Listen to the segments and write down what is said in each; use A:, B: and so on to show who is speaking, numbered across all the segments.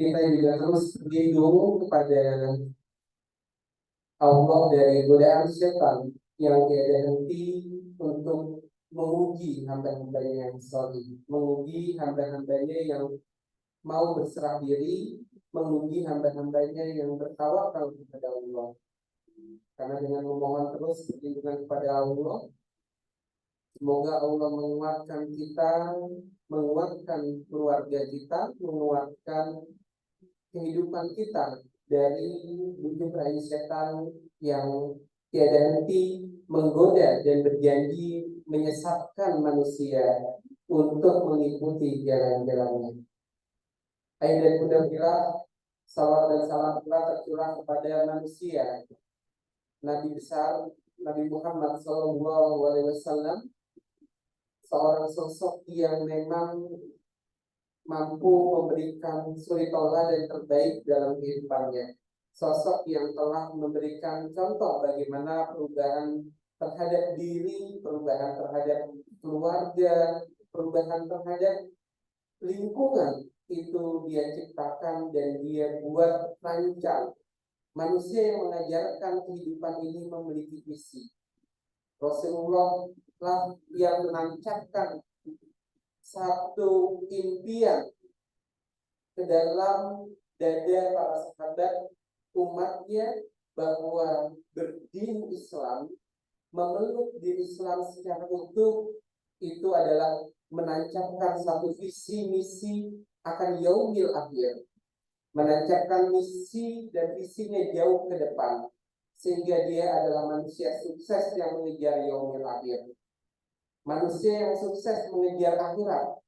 A: kita juga terus berlindung kepada Allah dari godaan setan yang tiada henti untuk menguji hamba-hambanya yang soleh, menguji hamba-hambanya yang mau berserah diri, menguji hamba-hambanya yang bertawakal kepada Allah. Karena dengan memohon terus perlindungan kepada Allah, semoga Allah menguatkan kita, menguatkan keluarga kita, menguatkan kehidupan kita dari bujuk rayu setan yang tiada henti menggoda dan berjanji menyesatkan manusia untuk mengikuti jalan-jalannya. Ayat dan bunda bila salawat dan salam telah tercurah kepada manusia, Nabi besar Nabi Muhammad SAW, seorang sosok yang memang mampu memberikan suri tauladan terbaik dalam kehidupannya. Sosok yang telah memberikan contoh bagaimana perubahan terhadap diri, perubahan terhadap keluarga, perubahan terhadap lingkungan itu dia ciptakan dan dia buat rancang. Manusia yang mengajarkan kehidupan ini memiliki visi. Rasulullah lah yang menancapkan satu impian ke dalam dada para sahabat umatnya bahwa berdin Islam, memeluk din Islam secara utuh itu adalah menancapkan satu visi misi akan yaumil akhir, menancapkan misi dan visinya jauh ke depan sehingga dia adalah manusia sukses yang mengejar yaumil akhir. Manusia yang sukses mengejar akhirat,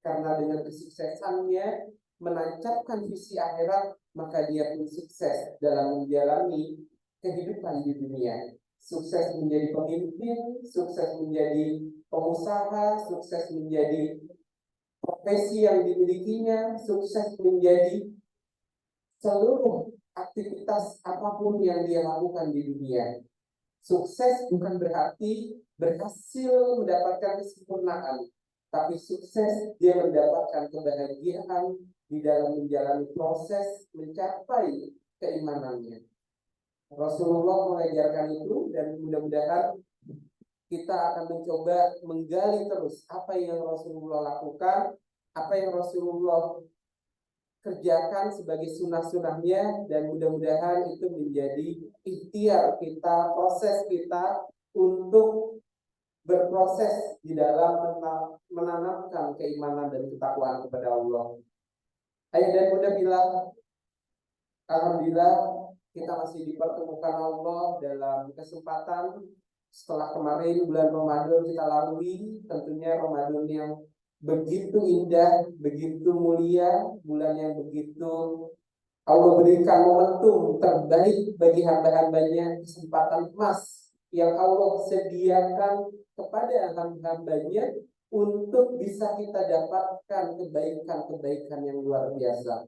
A: karena dengan kesuksesannya menancapkan visi akhirat, maka dia pun sukses dalam menjalani kehidupan di dunia. Sukses menjadi pemimpin, sukses menjadi pengusaha, sukses menjadi profesi yang dimilikinya, sukses menjadi seluruh aktivitas apapun yang dia lakukan di dunia. Sukses bukan berarti berhasil mendapatkan kesempurnaan, tapi sukses dia mendapatkan kebahagiaan di dalam menjalani proses mencapai keimanannya. Rasulullah mengajarkan itu, dan mudah-mudahan kita akan mencoba menggali terus apa yang Rasulullah lakukan, apa yang Rasulullah kerjakan sebagai sunnah-sunnahnya, dan mudah-mudahan itu menjadi ikhtiar kita, proses kita untuk berproses di dalam menanamkan keimanan dan ketakwaan kepada Allah. Ayah dan bunda bilang, alhamdulillah kita masih dipertemukan Allah dalam kesempatan setelah kemarin bulan Ramadan kita lalui, tentunya Ramadan yang begitu indah, begitu mulia, bulan yang begitu Allah berikan momentum terbaik bagi hamba-hambanya, kesempatan emas yang Allah sediakan kepada hamba-hambanya untuk bisa kita dapatkan kebaikan-kebaikan yang luar biasa.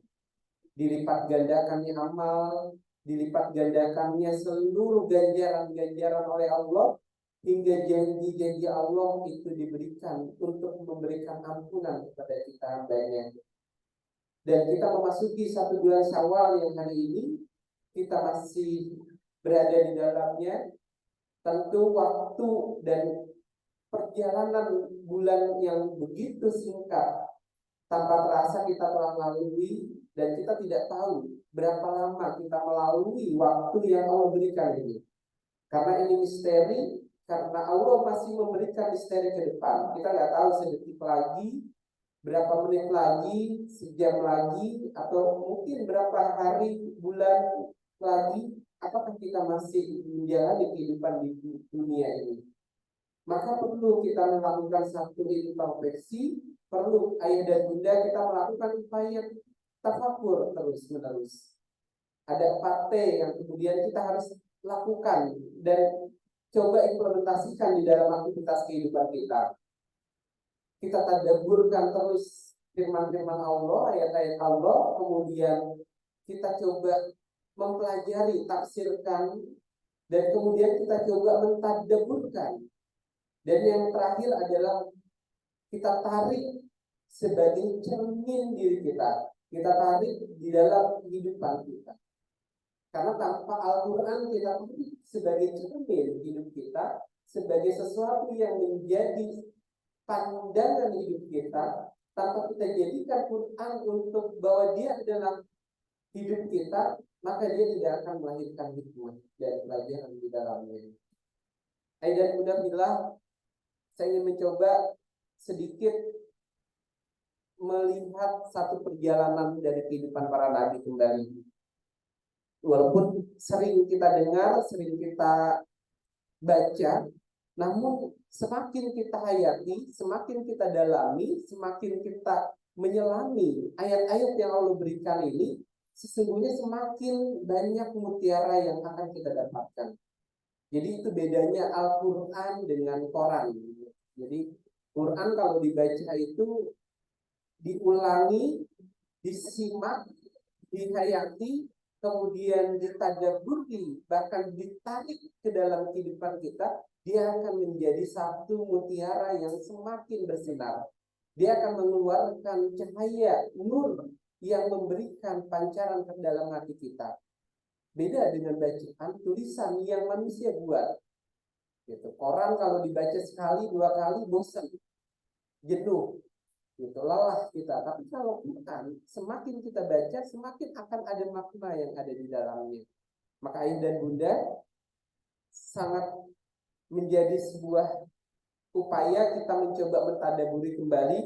A: Dilipat gandakannya amal, dilipat gandakannya seluruh ganjaran-ganjaran oleh Allah, hingga janji-janji Allah itu diberikan untuk memberikan ampunan kepada kita hambanya. Dan kita memasuki satu bulan Syawal yang hari ini kita masih berada di dalamnya. Tentu waktu dan perjalanan bulan yang begitu singkat, tanpa terasa kita telah melalui, dan kita tidak tahu berapa lama kita melalui waktu yang Allah berikan ini. Karena ini misteri, karena Allah masih memberikan misteri ke depan. Kita nggak tahu sedetik lagi, berapa menit lagi, sejam lagi, atau mungkin berapa hari, bulan lagi, apakah kita masih menjalani kehidupan di dunia ini. Maka perlu kita melakukan satu introspeksi, perlu ayah dan bunda kita melakukan upaya tafakur terus-menerus. Ada 4T yang kemudian kita harus lakukan dan coba implementasikan di dalam aktivitas kehidupan kita. Kita tadabburkan terus firman-firman Allah, ayat-ayat Allah, kemudian kita coba mempelajari, tafsirkan, dan kemudian kita coba mentadabburkan. Dan yang terakhir adalah kita tarik sebagai cermin diri kita. kita tarik di dalam kehidupan kita. Karena tanpa Al-Quran kita sebagai cermin hidup kita, sebagai sesuatu yang menjadi pandangan hidup kita, tanpa kita jadikan Quran untuk bahwa dia adalah hidup kita, maka dia tidak akan melahirkan hikmah dan pelajaran di dalamnya. Ayah dan Bunda bilang, saya ingin mencoba sedikit melihat satu perjalanan dari kehidupan para nabi kembali. Walaupun sering kita dengar, sering kita baca, namun semakin kita hayati, semakin kita dalami, semakin kita menyelami ayat-ayat yang Allah berikan ini, sesungguhnya semakin banyak mutiara yang akan kita dapatkan. Jadi itu bedanya Al-Quran dengan Quran. Jadi Quran kalau dibaca itu diulangi, disimak, dihayati, kemudian ditadaburi, bahkan ditarik ke dalam kehidupan kita, dia akan menjadi satu mutiara yang semakin bersinar. Dia akan mengeluarkan cahaya, nur yang memberikan pancaran ke dalam hati kita. Beda dengan bacaan tulisan yang manusia buat. Gitu. Quran kalau dibaca sekali, dua kali, bosan, jenuh, gitu, lelah kita. Tapi kalau Quran, semakin kita baca, semakin akan ada makna yang ada di dalamnya. Maka ayah dan bunda sangat menjadi sebuah upaya kita mencoba mentadaburi kembali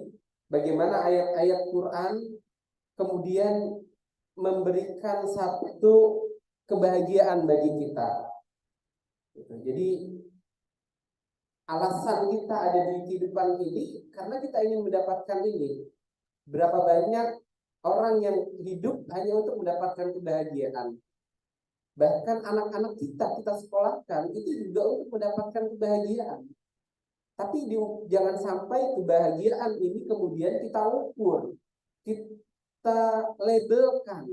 A: bagaimana ayat-ayat Quran kemudian memberikan satu kebahagiaan bagi kita. Gitu. Jadi alasan kita ada di kehidupan ini karena kita ingin mendapatkan ini. Berapa banyak orang yang hidup hanya untuk mendapatkan kebahagiaan. Bahkan anak-anak kita sekolahkan itu juga untuk mendapatkan kebahagiaan. Tapi jangan sampai kebahagiaan ini kemudian kita ukur, kita labelkan,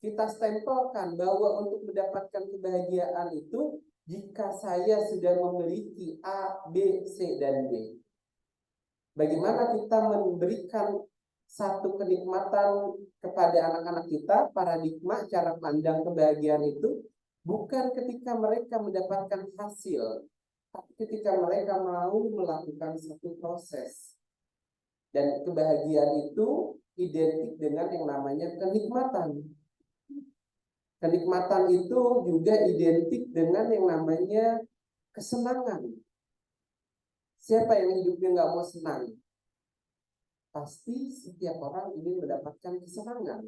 A: kita stempelkan bahwa untuk mendapatkan kebahagiaan itu jika saya sudah memiliki A, B, C, dan D. Bagaimana kita memberikan satu kenikmatan kepada anak-anak kita, paradigma cara pandang kebahagiaan itu bukan ketika mereka mendapatkan hasil, tapi ketika mereka mau melakukan satu proses. Dan kebahagiaan itu identik dengan yang namanya kenikmatan. Kenikmatan itu juga identik dengan yang namanya kesenangan. Siapa yang hidupnya nggak mau senang? Pasti setiap orang ingin mendapatkan kesenangan.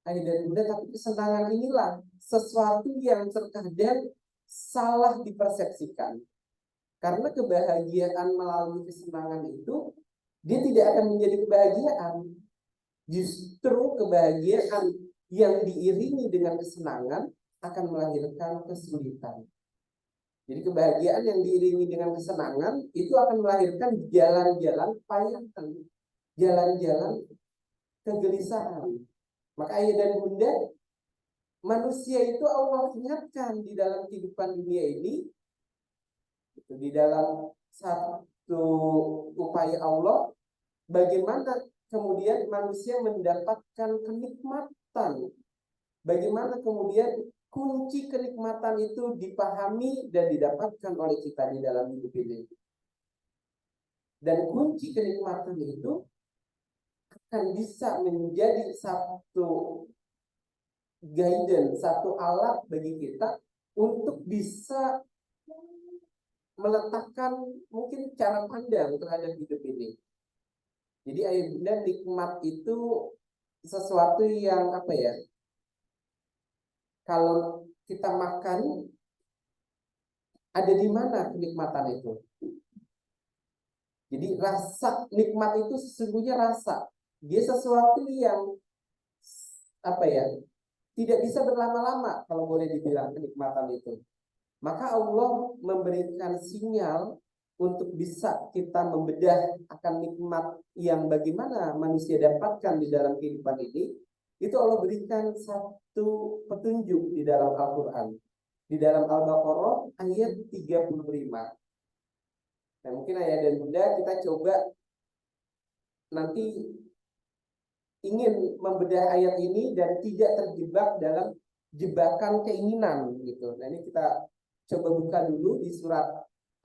A: Ayah dan bunda, tapi kesenangan inilah sesuatu yang terkadang salah dipersepsikan. Karena kebahagiaan melalui kesenangan itu, dia tidak akan menjadi kebahagiaan. Justru kebahagiaan yang diiringi dengan kesenangan akan melahirkan kesulitan. Jadi kebahagiaan yang diiringi dengan kesenangan itu akan melahirkan jalan-jalan payahan, jalan-jalan kegelisahan. Maka ayah dan bunda, manusia itu Allah ingatkan di dalam kehidupan dunia ini, di dalam satu upaya Allah, bagaimana kemudian manusia mendapatkan kenikmatan, bagaimana kemudian kunci kenikmatan itu dipahami dan didapatkan oleh kita di dalam hidup ini. Dan kunci kenikmatan itu akan bisa menjadi satu guidance, satu alat bagi kita untuk bisa meletakkan mungkin cara pandang terhadap hidup ini. Jadi ayah bunda, nikmat itu sesuatu yang apa ya? Kalau kita makan, ada di mana kenikmatan itu? Jadi rasa nikmat itu sesungguhnya rasa. Dia sesuatu yang apa ya? Tidak bisa berlama-lama kalau boleh dibilang kenikmatan itu. Maka Allah memberikan sinyal untuk bisa kita membedah akan nikmat yang bagaimana manusia dapatkan di dalam kehidupan ini. Itu Allah berikan satu petunjuk di dalam Al-Quran. Di dalam Al-Baqarah ayat 35. Nah, mungkin ayah dan bunda kita coba nanti ingin membedah ayat ini dan tidak terjebak dalam jebakan keinginan gitu. Nah, ini kita coba buka dulu di surat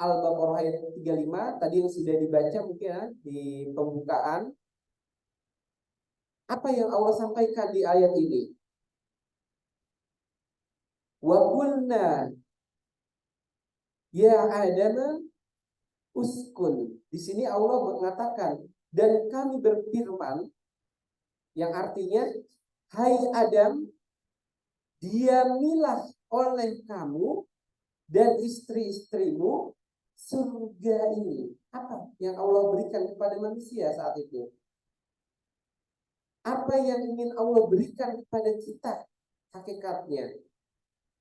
A: Al-Baqarah ayat 35 tadi yang sudah dibaca mungkin ya, di pembukaan. Apa yang Allah sampaikan di ayat ini? Wa qulna ya Adam uskun. Di sini Allah mengatakan dan kami berfirman yang artinya hai Adam, diamilah oleh kamu dan istri-istrimu surga ini. Apa yang Allah berikan kepada manusia saat itu? Apa yang ingin Allah berikan kepada kita? Hakikatnya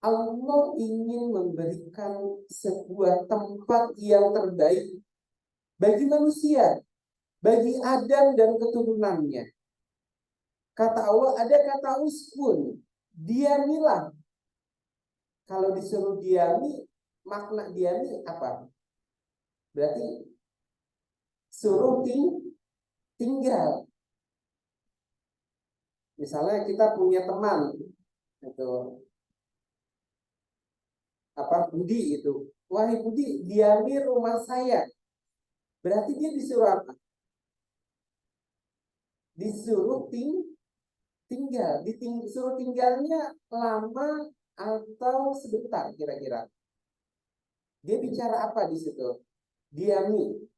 A: Allah ingin memberikan sebuah tempat yang terbaik bagi manusia, bagi Adam dan keturunannya. Kata Allah, ada kata uskun, diamilah. Kalau disuruh diami, makna diami apa? Berarti suruh tinggal. Misalnya kita punya teman, itu apa Budi itu, wahai Budi, diami rumah saya. Berarti dia disuruh apa? Disuruh tinggal, disuruh tinggalnya lama atau sebentar kira-kira. Dia bicara apa di situ? Diami.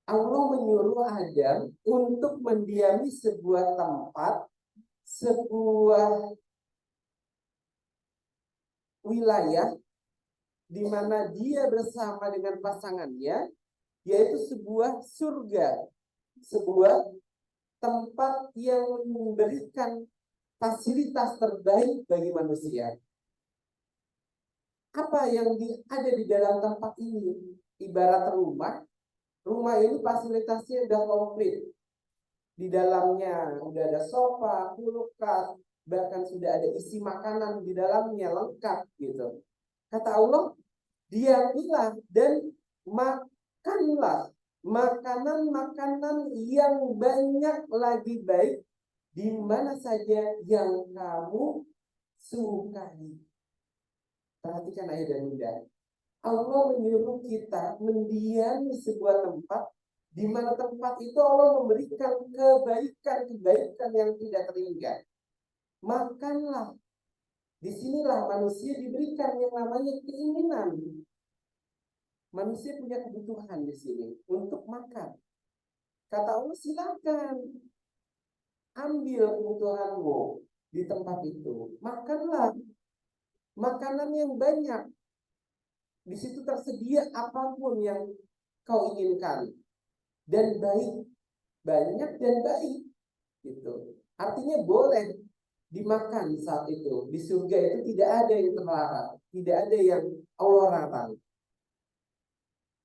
A: Allah menyuruh Adam untuk mendiami sebuah tempat, sebuah wilayah di mana dia bersama dengan pasangannya, yaitu sebuah surga, sebuah tempat yang memberikan fasilitas terbaik bagi manusia. Apa yang ada di dalam tempat ini? Ibarat rumah. Rumah ini fasilitasnya udah komplit. Di dalamnya udah ada sofa, kulkas, bahkan sudah ada isi makanan di dalamnya lengkap gitu. Kata Allah, diamilah dan makanlah makanan-makanan yang banyak lagi baik di mana saja yang kamu sukai. Perhatikan ayat dan bunda. Allah menyuruh kita mendiami sebuah tempat di mana tempat itu Allah memberikan kebaikan-kebaikan yang tidak terhingga. Makanlah. Disinilah manusia diberikan yang namanya keinginan. Manusia punya kebutuhan di sini untuk makan. Kata Allah, silakan ambil kebutuhanmu di tempat itu. Makanlah makanan yang banyak. Di situ tersedia apapun yang kau inginkan dan baik, banyak dan baik gitu. Artinya boleh dimakan saat itu. Di surga itu tidak ada yang terlarang, tidak ada yang Allah larang.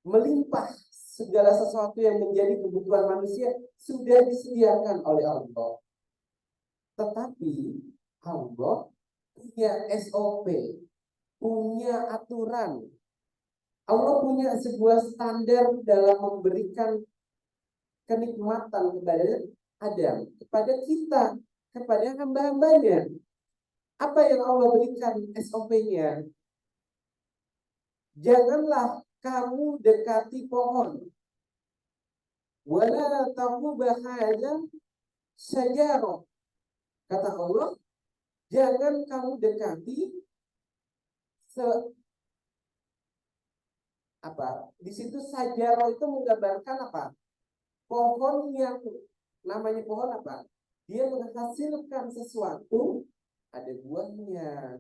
A: Melimpah segala sesuatu yang menjadi kebutuhan manusia sudah disediakan oleh Allah. Tetapi Allah punya SOP, punya aturan. Allah punya sebuah standar dalam memberikan kenikmatan kepada Adam, kepada kita, kepada hamba-hambanya. Apa yang Allah berikan SOP-nya? Janganlah kamu dekati pohon. Wala taqrabah hadzal syajarah. Kata Allah, jangan kamu dekati di situ sajarah itu menggambarkan apa? Pohon yang namanya pohon apa? Dia menghasilkan sesuatu, ada buahnya.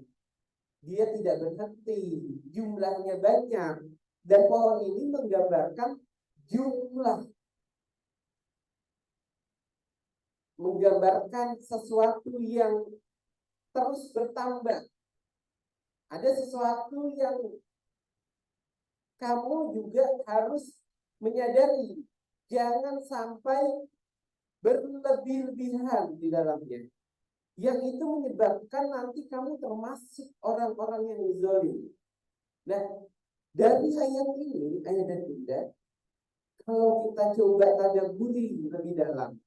A: Dia tidak berhenti, jumlahnya banyak. Dan pohon ini menggambarkan jumlah. Menggambarkan sesuatu yang terus bertambah. Ada sesuatu yang kamu juga harus menyadari. Jangan sampai berlebih-lebihan di dalamnya. Yang itu menyebabkan nanti kamu termasuk orang-orang yang zalim. Nah, dari ayat ini, ayat dan bunda, Kalau kita coba tadabburi lebih dalam,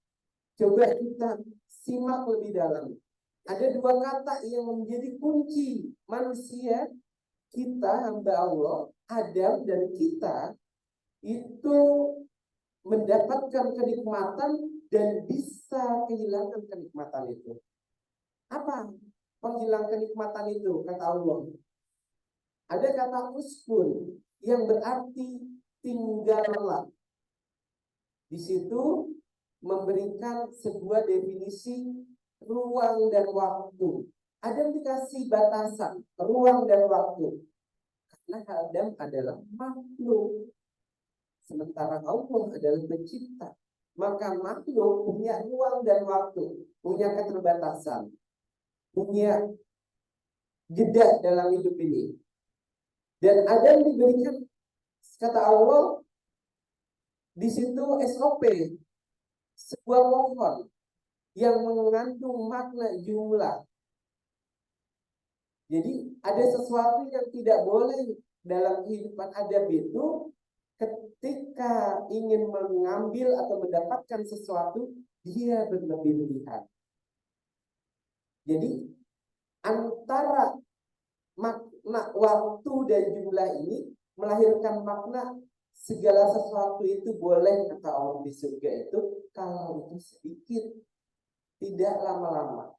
A: coba kita simak lebih dalam, ada dua kata yang menjadi kunci manusia, kita hamba Allah, Adam dan kita itu mendapatkan kenikmatan dan bisa kehilangan kenikmatan itu. Apa penghilang kenikmatan itu? Kata Allah. Ada kata uskun yang berarti tinggallah. Di situ memberikan sebuah definisi ruang dan waktu. Adam dikasih batasan ruang dan waktu. Karena Adam adalah makhluk, sementara Allah adalah pencipta. Maka makhluk punya ruang dan waktu, punya keterbatasan, punya jeda dalam hidup ini. Dan Adam diberikan, kata Allah, di situ SOP, sebuah pohon yang mengandung makna jumlah. Jadi ada sesuatu yang tidak boleh dalam kehidupan Adam itu, ketika ingin mengambil atau mendapatkan sesuatu, dia berlebih-lebihan. Jadi antara makna waktu dan jumlah ini melahirkan makna segala sesuatu itu boleh, kata Allah di surga itu, kalau itu sedikit, tidak lama-lama.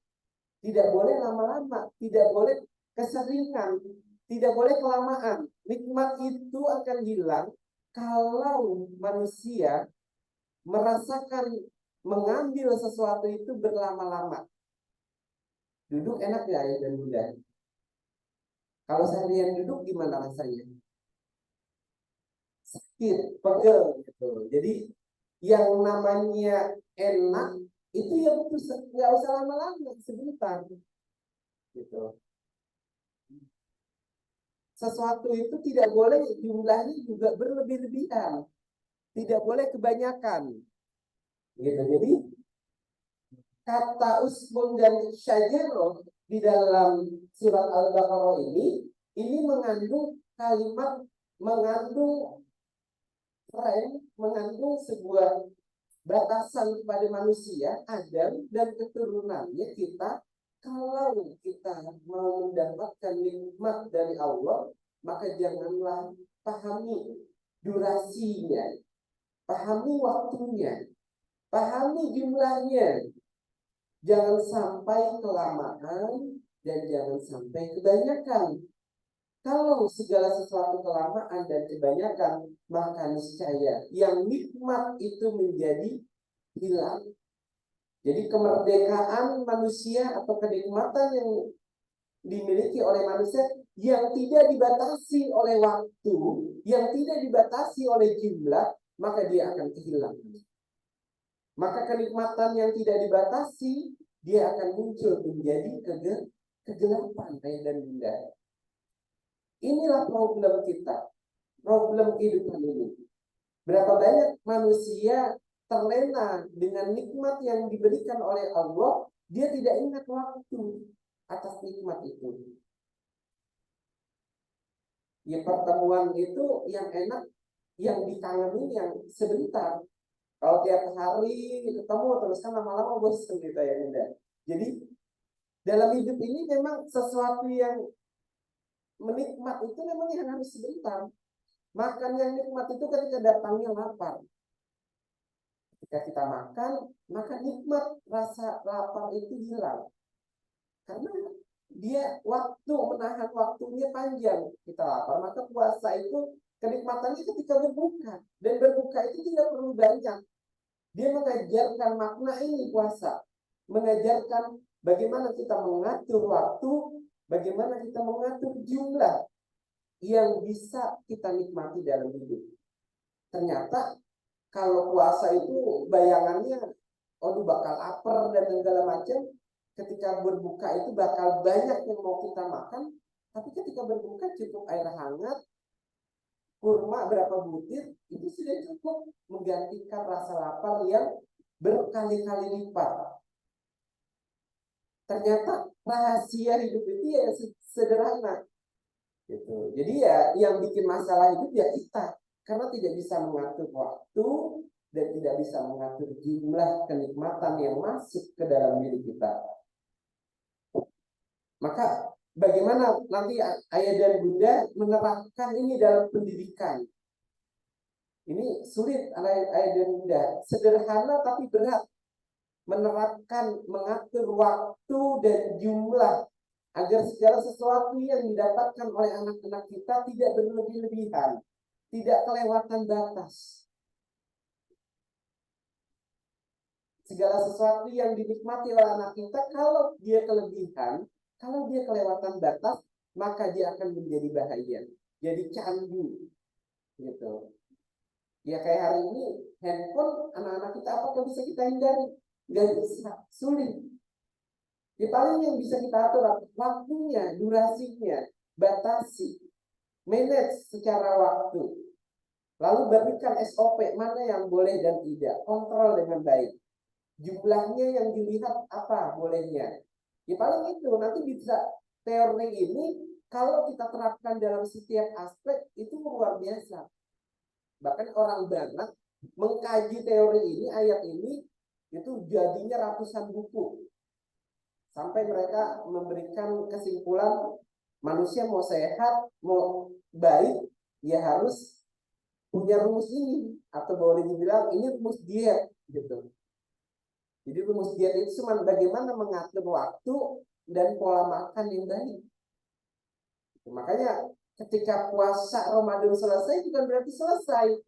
A: Tidak boleh lama-lama, tidak boleh keseringan, tidak boleh kelamaan. Nikmat itu akan hilang kalau manusia merasakan mengambil sesuatu itu berlama-lama. Duduk enak ya ayah dan bunda? Kalau seharian duduk gimana rasanya? Sakit, pegel gitu. Jadi yang namanya enak itu ya nggak usah lama-lama, sebentar gitu. Sesuatu itu tidak boleh jumlahnya juga berlebih-lebihan, tidak boleh kebanyakan gitu. Jadi kata usbun dan syajaroh di dalam surat Al-Baqarah ini mengandung kalimat, mengandung frame, mengandung sebuah batasan kepada manusia, Adam dan keturunannya kita. Kalau kita mau mendapatkan nikmat dari Allah, maka janganlah pahami durasinya, pahami waktunya, pahami jumlahnya. Jangan sampai kelamaan dan jangan sampai kebanyakan. Kalau segala sesuatu kelamaan dan kebanyakan, maka niscaya yang nikmat itu menjadi hilang. Jadi kemerdekaan manusia atau kenikmatan yang dimiliki oleh manusia yang tidak dibatasi oleh waktu, yang tidak dibatasi oleh jumlah, maka dia akan kehilangan. Maka kenikmatan yang tidak dibatasi, dia akan muncul menjadi kegelapan, ayah dan bunda. Inilah problem kita, problem kehidupan ini. Berapa banyak manusia terlena dengan nikmat yang diberikan oleh Allah, dia tidak ingat waktu atas nikmat itu. Ya pertemuan itu yang enak, yang dikangenin yang sebentar. Kalau tiap hari ketemu terus kan lama-lama bosan gitu ya bunda. Jadi dalam hidup ini memang sesuatu yang menikmat itu memang yang harus sebentar. Makan yang nikmat itu ketika datangnya lapar. Ketika kita makan, maka nikmat rasa lapar itu hilang. Karena dia waktu, menahan waktunya panjang. Kita lapar, maka puasa itu kenikmatannya ketika berbuka. Dan berbuka itu tidak perlu banyak. Dia mengajarkan makna ini puasa. Mengajarkan bagaimana kita mengatur waktu, bagaimana kita mengatur jumlah yang bisa kita nikmati dalam hidup. Ternyata kalau puasa itu bayangannya, aduh bakal lapar dan segala macam. Ketika berbuka itu bakal banyak yang mau kita makan. Tapi ketika berbuka cukup air hangat, kurma berapa butir, itu sudah cukup menggantikan rasa lapar yang berkali-kali lipat. Ternyata rahasia hidup itu ya sederhana. Gitu. Jadi ya yang bikin masalah hidup ya kita. karena tidak bisa mengatur waktu dan tidak bisa mengatur jumlah kenikmatan yang masuk ke dalam diri kita. Maka bagaimana nanti ayah dan bunda menerapkan ini dalam pendidikan? Ini sulit ayah dan bunda, sederhana tapi berat. Menerapkan, mengatur waktu dan jumlah agar segala sesuatu yang didapatkan oleh anak-anak kita tidak berlebih-lebihan, tidak kelewatan batas. Segala sesuatu yang dinikmati oleh anak kita, kalau dia kelebihan, kalau dia kelewatan batas, maka dia akan menjadi bahaya, jadi candu, gitu. Ya kayak hari ini handphone anak-anak kita apakah bisa kita hindari? Gak bisa, sulit. Ya paling yang bisa kita atur waktunya, durasinya, batasi, manage secara waktu. Lalu berikan SOP mana yang boleh dan tidak, kontrol dengan baik. Jumlahnya yang dilihat apa bolehnya. Ya paling itu nanti bisa teori ini kalau kita terapkan dalam setiap aspek itu luar biasa. Bahkan orang barat mengkaji teori ini, ayat ini, itu jadinya ratusan buku. Sampai mereka memberikan kesimpulan manusia mau sehat, mau baik, ya harus punya rumus ini. Atau boleh dibilang ini rumus diet gitu. Jadi rumus diet itu cuma bagaimana mengatur waktu dan pola makan yang baik. Makanya ketika puasa Ramadan selesai bukan berarti selesai.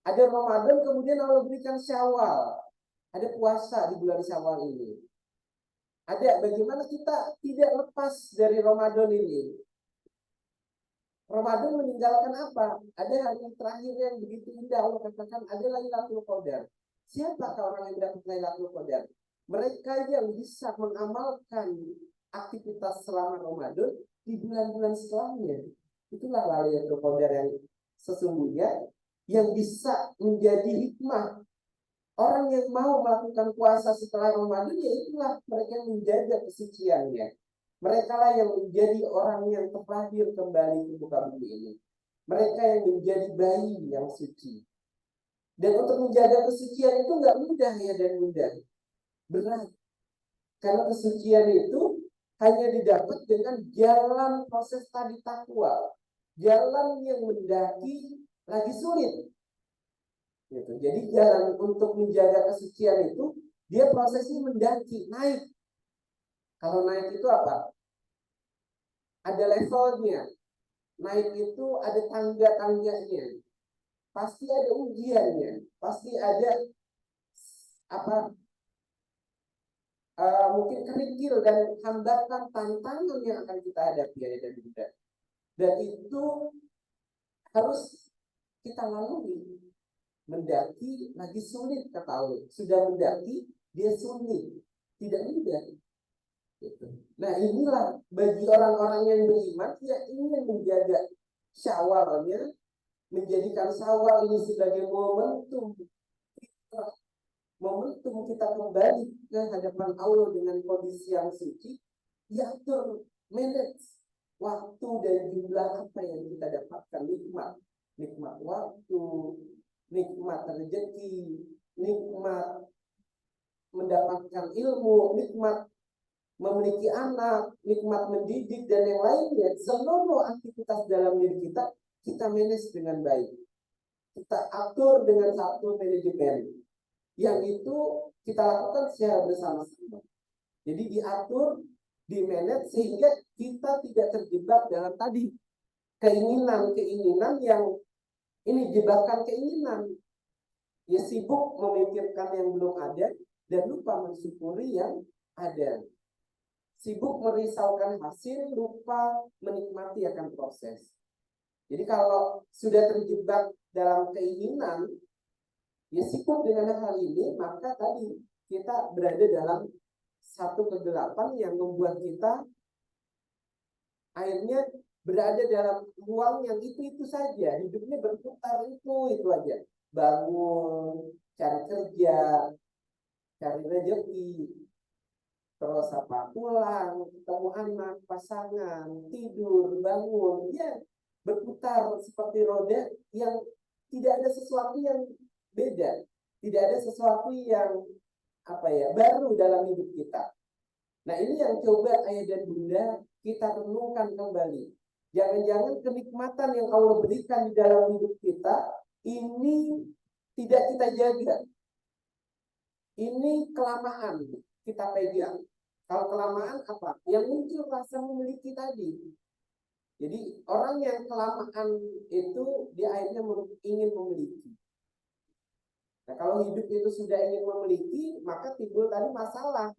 A: Ada Ramadan kemudian Allah berikan Syawal. Ada puasa di bulan Syawal ini. Ada bagaimana kita tidak lepas dari Ramadan ini. Ramadan meninggalkan apa? Ada hari yang terakhir yang begitu indah. Allah katakan ada Lailatul Qadar. Siapakah orang yang mendapat Lailatul Qadar? Mereka yang bisa mengamalkan aktivitas selama Ramadan di bulan-bulan setelahnya. Itulah Lailatul Qadar yang sesungguhnya yang bisa menjadi hikmah. Orang yang mau melakukan puasa setelah Ramadan, ya itulah mereka yang menjaga kesuciannya. Mereka lah yang menjadi orang yang terlahir kembali ke muka bumi ini. Mereka yang menjadi bayi yang suci. Dan untuk menjaga kesucian itu nggak mudah ya dan mudah. Berat. Karena kesucian itu hanya didapat dengan jalan proses tadi takwa. Jalan yang mendaki lagi sulit. Gitu. Jadi jalan untuk menjaga kesucian itu dia prosesnya mendaki, naik. Kalau naik itu apa? Ada levelnya. Naik itu ada tangga-tangganya. Pasti ada ujiannya. Pasti ada apa? Mungkin kerikil dan hambatan tantangan yang akan kita hadapi dan juga. Dan itu harus kita lalui. Mendaki lagi sulit kata Allah. Sudah mendaki dia sulit, tidak mudah. Gitu. Nah inilah bagi orang-orang yang beriman yang ingin menjaga Syawalnya, menjadikan Syawal ini sebagai momentum kita kembali ke hadapan Allah dengan kondisi yang suci, diatur, manage waktu dan jumlah apa yang kita dapatkan, nikmat waktu, nikmat rezeki, nikmat mendapatkan ilmu, nikmat memiliki anak, nikmat mendidik dan yang lainnya. Seluruh aktivitas dalam diri kita manage dengan baik. Kita atur dengan satu manajemen. Yang itu kita lakukan secara bersama-sama. Jadi diatur, di-manage sehingga kita tidak terjebak dalam tadi keinginan yang ini jebakan keinginan. Ya sibuk memikirkan yang belum ada dan lupa mensyukuri yang ada. Sibuk merisaukan hasil, lupa menikmati akan proses. Jadi kalau sudah terjebak dalam keinginan, ya sibuk dengan hal ini, maka tadi kita berada dalam satu kegelapan yang membuat kita akhirnya berada dalam ruang yang itu saja. Hidupnya berputar itu aja. Bangun, cari kerja, cari rezeki, terus pulang, ketemu anak, pasangan, tidur, bangun, ya berputar seperti roda yang tidak ada sesuatu yang beda, tidak ada sesuatu yang baru dalam hidup kita. Nah, ini yang coba ayah dan bunda kita renungkan kembali. Jangan-jangan kenikmatan yang Allah berikan di dalam hidup kita ini tidak kita jaga. Ini kelamaan kita pegang. Kalau kelamaan apa? Yang muncul rasa memiliki tadi. Jadi orang yang kelamaan itu dia akhirnya ingin memiliki. Nah, kalau hidup itu sudah ingin memiliki, maka timbul tadi masalah.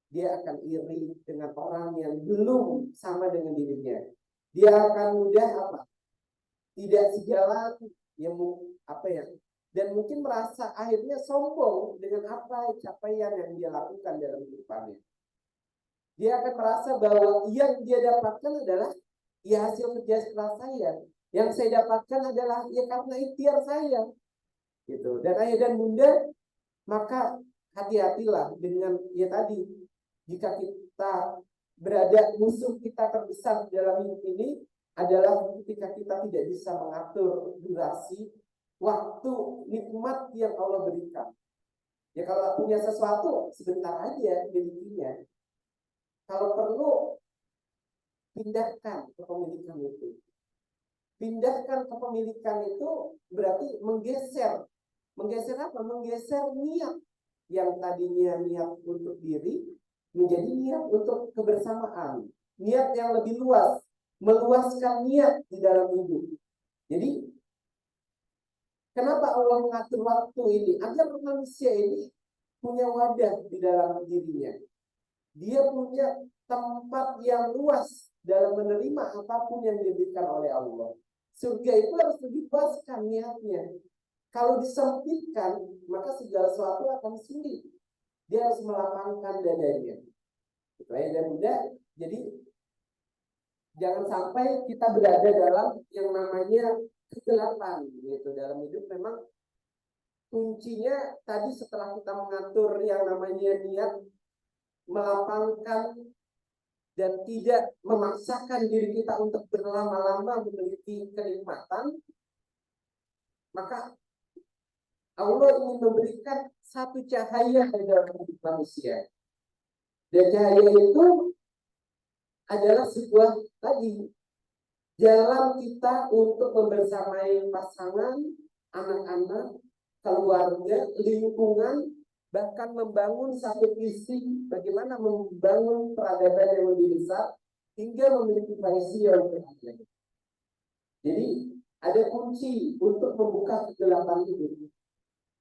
A: Dia akan iri dengan orang yang belum sama dengan dirinya. Dia akan mudah tidak sejalan, dan mungkin merasa akhirnya sombong dengan apa capaian yang dia lakukan dalam kehidupannya. Dia akan merasa bahwa yang dia dapatkan adalah hasil kerja keras saya. Yang saya dapatkan adalah karena ikhtiar saya. Gitu. Dan ayah dan bunda, maka hati-hatilah dengan tadi. Jika kita berada, musuh kita terbesar dalam hidup ini adalah ketika kita tidak bisa mengatur durasi, waktu, nikmat yang Allah berikan. Ya kalau punya sesuatu, sebentar aja milikinya. Kalau perlu, pindahkan kepemilikan itu. Pindahkan kepemilikan itu berarti menggeser. Menggeser apa? Menggeser niat yang tadinya niat untuk diri menjadi niat untuk kebersamaan, niat yang lebih luas, meluaskan niat di dalam hidup. Jadi, kenapa Allah mengatur waktu ini? Agar manusia ini punya wadah di dalam dirinya. Dia punya tempat yang luas dalam menerima apapun yang diberikan oleh Allah. Surga itu harus diluaskan niatnya. Kalau disempitkan, maka segala sesuatu akan sulit. Dia harus melapangkan dadanya. Dan mudah, jadi jangan sampai kita berada dalam yang namanya kegelapan gitu dalam hidup. Memang kuncinya tadi setelah kita mengatur yang namanya niat, melapangkan dan tidak memaksakan diri kita untuk berlama-lama memiliki kenikmatan, maka Allah ingin memberikan satu cahaya dalam hidup manusia. Dan cahaya itu adalah sebuah tadi jalan kita untuk membersamai pasangan, anak-anak, keluarga, lingkungan, bahkan membangun satu visi bagaimana membangun peradaban yang lebih besar hingga memiliki manusia yang beradab. Jadi ada kunci untuk membuka kegelapan itu.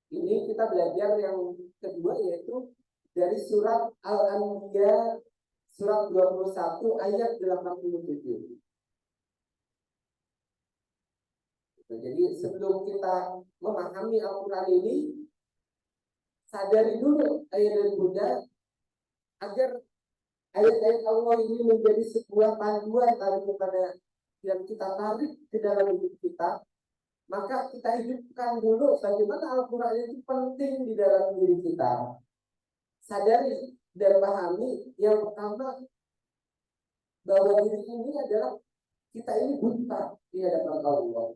A: Ini kita belajar yang kedua, yaitu dari surat Al-Anbiya surat 21 ayat 87. Jadi sebelum kita memahami Al-Quran ini, sadari dulu ayat dan bunda agar ayat-ayat Allah ini menjadi sebuah panduan kepada yang kita tarik ke dalam hidup kita. Maka kita hidupkan dulu bagaimana Al-Quran itu penting di dalam diri kita. Sadari dan pahami yang pertama bahwa diri ini adalah kita ini buta di hadapan Allah.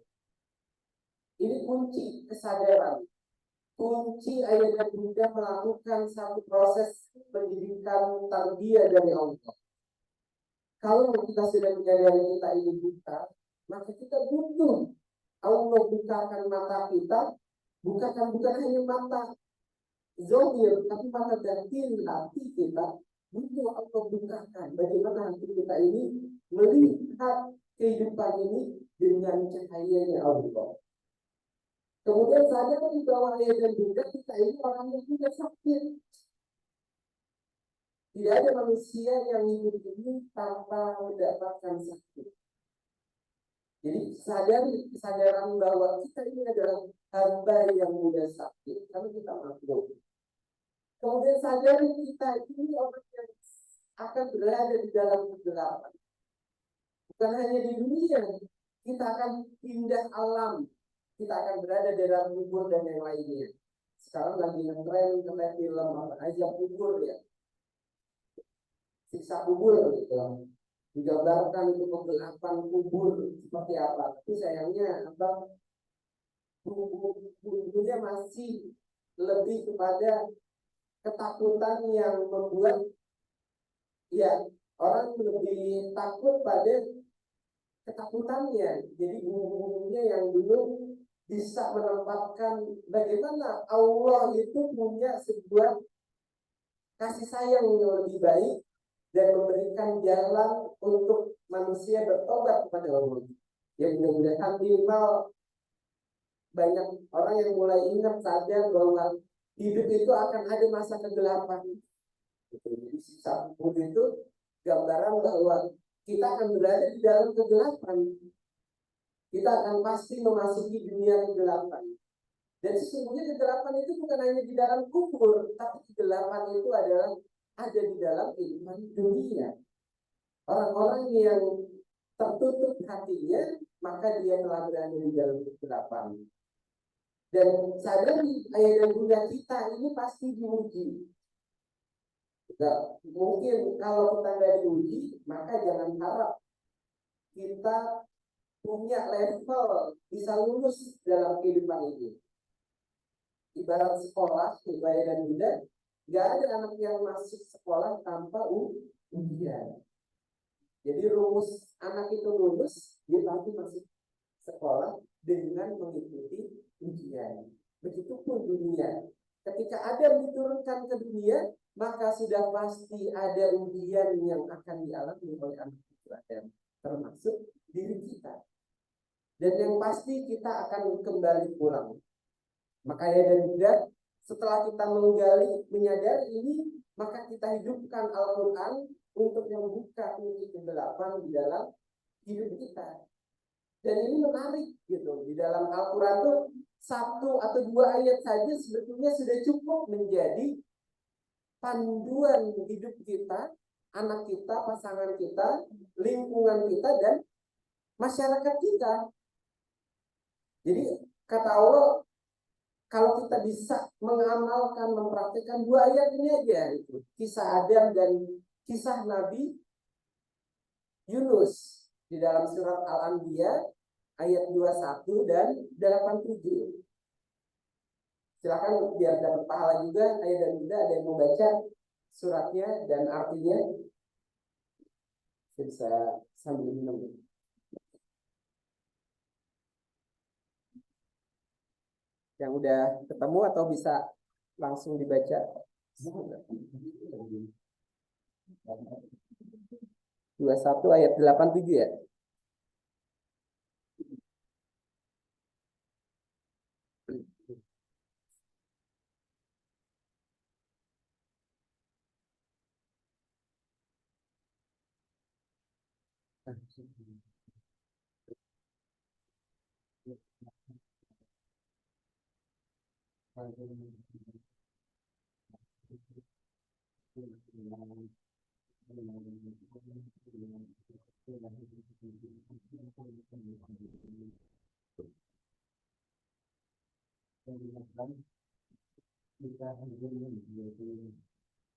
A: Ini kunci kesadaran, kunci ayah dan bunda melakukan satu proses pendidikan tarbiyah dari Allah. Kalau kita sudah menyadari kita ini buta, maka kita butuh Allah bukakan mata kita, bukan hanya mata zahir, tapi mata batin hati kita. Butuh Allah bukakan bagaimana hati kita ini melihat kehidupan ini dengan cahayanya Allah. Kemudian sadar di bawah ayah dan bunda kita ini orang yang tidak sakit. Tidak ada manusia yang hidup ini tanpa mendapatkan sakit. Jadi kesadaran bahwa kita ini adalah hamba yang mudah sakit, karena kita makhluk. Kemudian sadari kita ini orang yang akan berada di dalam kegelapan. Bukan hanya di dunia, kita akan pindah alam. Kita akan berada dalam kubur dan yang lainnya. Sekarang lagi ngetren film apa aja kubur ya. Siksa kubur gitu. Digambarkan itu kegelapan kubur seperti apa. Tapi sayangnya bumbunya masih lebih kepada ketakutan yang membuat ya orang lebih takut pada ketakutannya. Jadi bumbu-bumbunya yang belum bisa menempatkan bagaimana Allah itu punya sebuah kasih sayang yang lebih baik dan memberikan jalan untuk manusia bertobat kepada Allah. Ya mudah-mudahan minimal banyak orang yang mulai ingat sadar bahwa hidup itu akan ada masa kegelapan. Jadi sisa itu gambaran bahwa kita akan berada di dalam kegelapan. Kita akan pasti memasuki dunia kegelapan. Dan sesungguhnya kegelapan itu bukan hanya di dalam kubur, tapi kegelapan itu adalah ada di dalam kehidupan dunia. Orang-orang yang tertutup hatinya, maka dia telah berada di dalam kegelapan. Dan sadari ayah dan bunda kita ini pasti diuji. Nah, mungkin kalau kita nggak diuji, maka jangan harap kita punya level bisa lulus dalam kehidupan ini. Ibarat sekolah, ayah dan bunda, nggak ada anak yang masuk sekolah tanpa ujian. Jadi rumus anak itu lulus, dia pasti masuk sekolah dengan mengikuti ujian. Begitupun dunia. Ketika Adam diturunkan ke dunia, maka sudah pasti ada ujian yang akan dialami oleh anak cucu Adam, termasuk diri kita. Dan yang pasti kita akan kembali pulang. Maka ya dan tidak, setelah kita menggali, menyadari ini, maka kita hidupkan Al-Quran untuk membuka kunci kegelapan di dalam hidup kita. Dan ini menarik gitu. Di dalam Al-Quran itu 1 atau 2 ayat saja sebetulnya sudah cukup menjadi panduan hidup kita, anak kita, pasangan kita, lingkungan kita, dan masyarakat kita. Jadi kata Allah, kalau kita bisa mengamalkan, mempraktikkan 2 ayat ini aja, itu kisah Adam dan kisah Nabi Yunus di dalam surat Al-Anbiya ayat 21 dan 87. Silakan biar dapat pahala juga, ayah dan bunda ada yang mau baca suratnya dan artinya. Saya bisa sambil minum. Yang udah ketemu atau bisa langsung dibaca? 21 ayat 87 ya.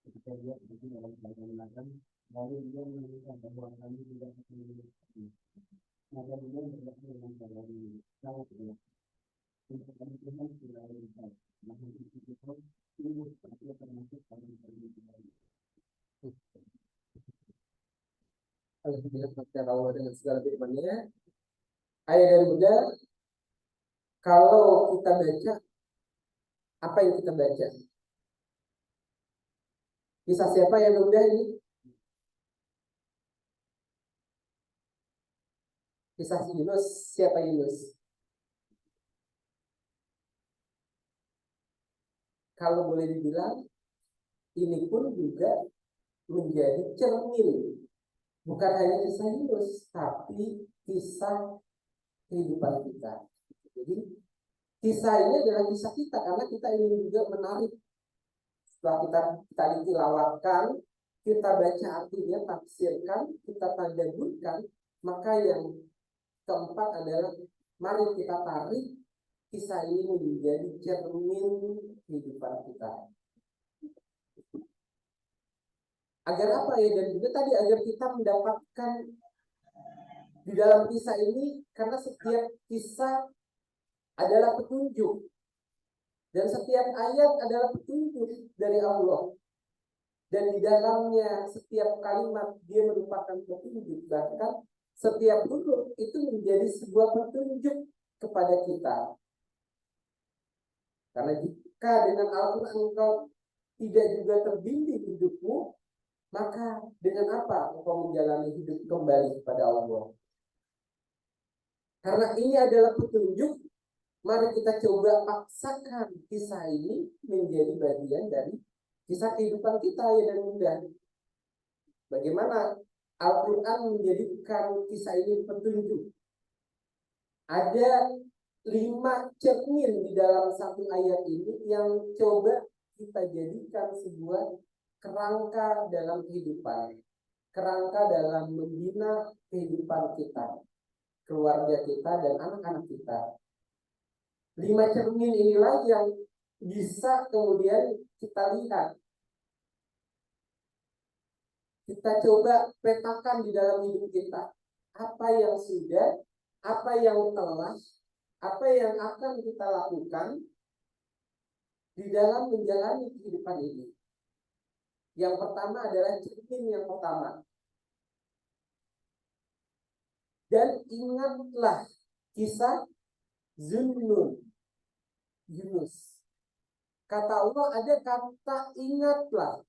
A: Ketika dia pergi dalam keadaan lalu dia menemukan bahwa kami tidak memiliki, maka dia berlaku dengan cara ini. Sangat berat. Untuk kami Tuhan tidak ada besar. Maka itu pun ibu seperti termasuk kami pergi kembali. Alhamdulillah kepada Allah dengan segala firman-Nya. Ayah dan bunda, kalau kita baca, apa yang kita baca? Kisah siapa yang bunda ini? Kisah Yunus, siapa Yunus? Kalau boleh dibilang, ini pun juga menjadi cermin. Bukan hanya kisah Yunus, tapi kisah kehidupan kita. Jadi, kisah ini adalah kisah kita, karena kita ingin juga menarik. Setelah kita tilawatkan, kita baca artinya, tafsirkan, kita tadabburkan, maka yang keempat adalah mari kita tarik kisah ini menjadi cermin kehidupan kita. Agar apa ya? Dan juga tadi agar kita mendapatkan di dalam kisah ini, karena setiap kisah adalah petunjuk. Dan setiap ayat adalah petunjuk dari Allah. Dan di dalamnya setiap kalimat dia merupakan petunjuk. Bahkan setiap huruf itu menjadi sebuah petunjuk kepada kita. Karena jika dengan Al-Quran engkau tidak juga terbimbing hidupmu, maka dengan apa engkau menjalani hidup kembali kepada Allah? Karena ini adalah petunjuk, mari kita coba paksakan kisah ini menjadi bagian dari kisah kehidupan kita ya dan mudah. Bagaimana Al-Quran menjadikan kisah ini petunjuk? Ada 5 cermin di dalam satu ayat ini yang coba kita jadikan sebuah kerangka dalam kehidupan, kerangka dalam membina kehidupan kita, keluarga kita dan anak-anak kita. 5 cermin inilah yang bisa kemudian kita lihat. Kita coba petakan di dalam hidup kita. Apa yang sudah, apa yang telah, apa yang akan kita lakukan di dalam menjalani kehidupan ini. Yang pertama adalah cermin yang pertama. Dan ingatlah kisah Zunnun, Yunus. Kata Allah ada kata ingatlah.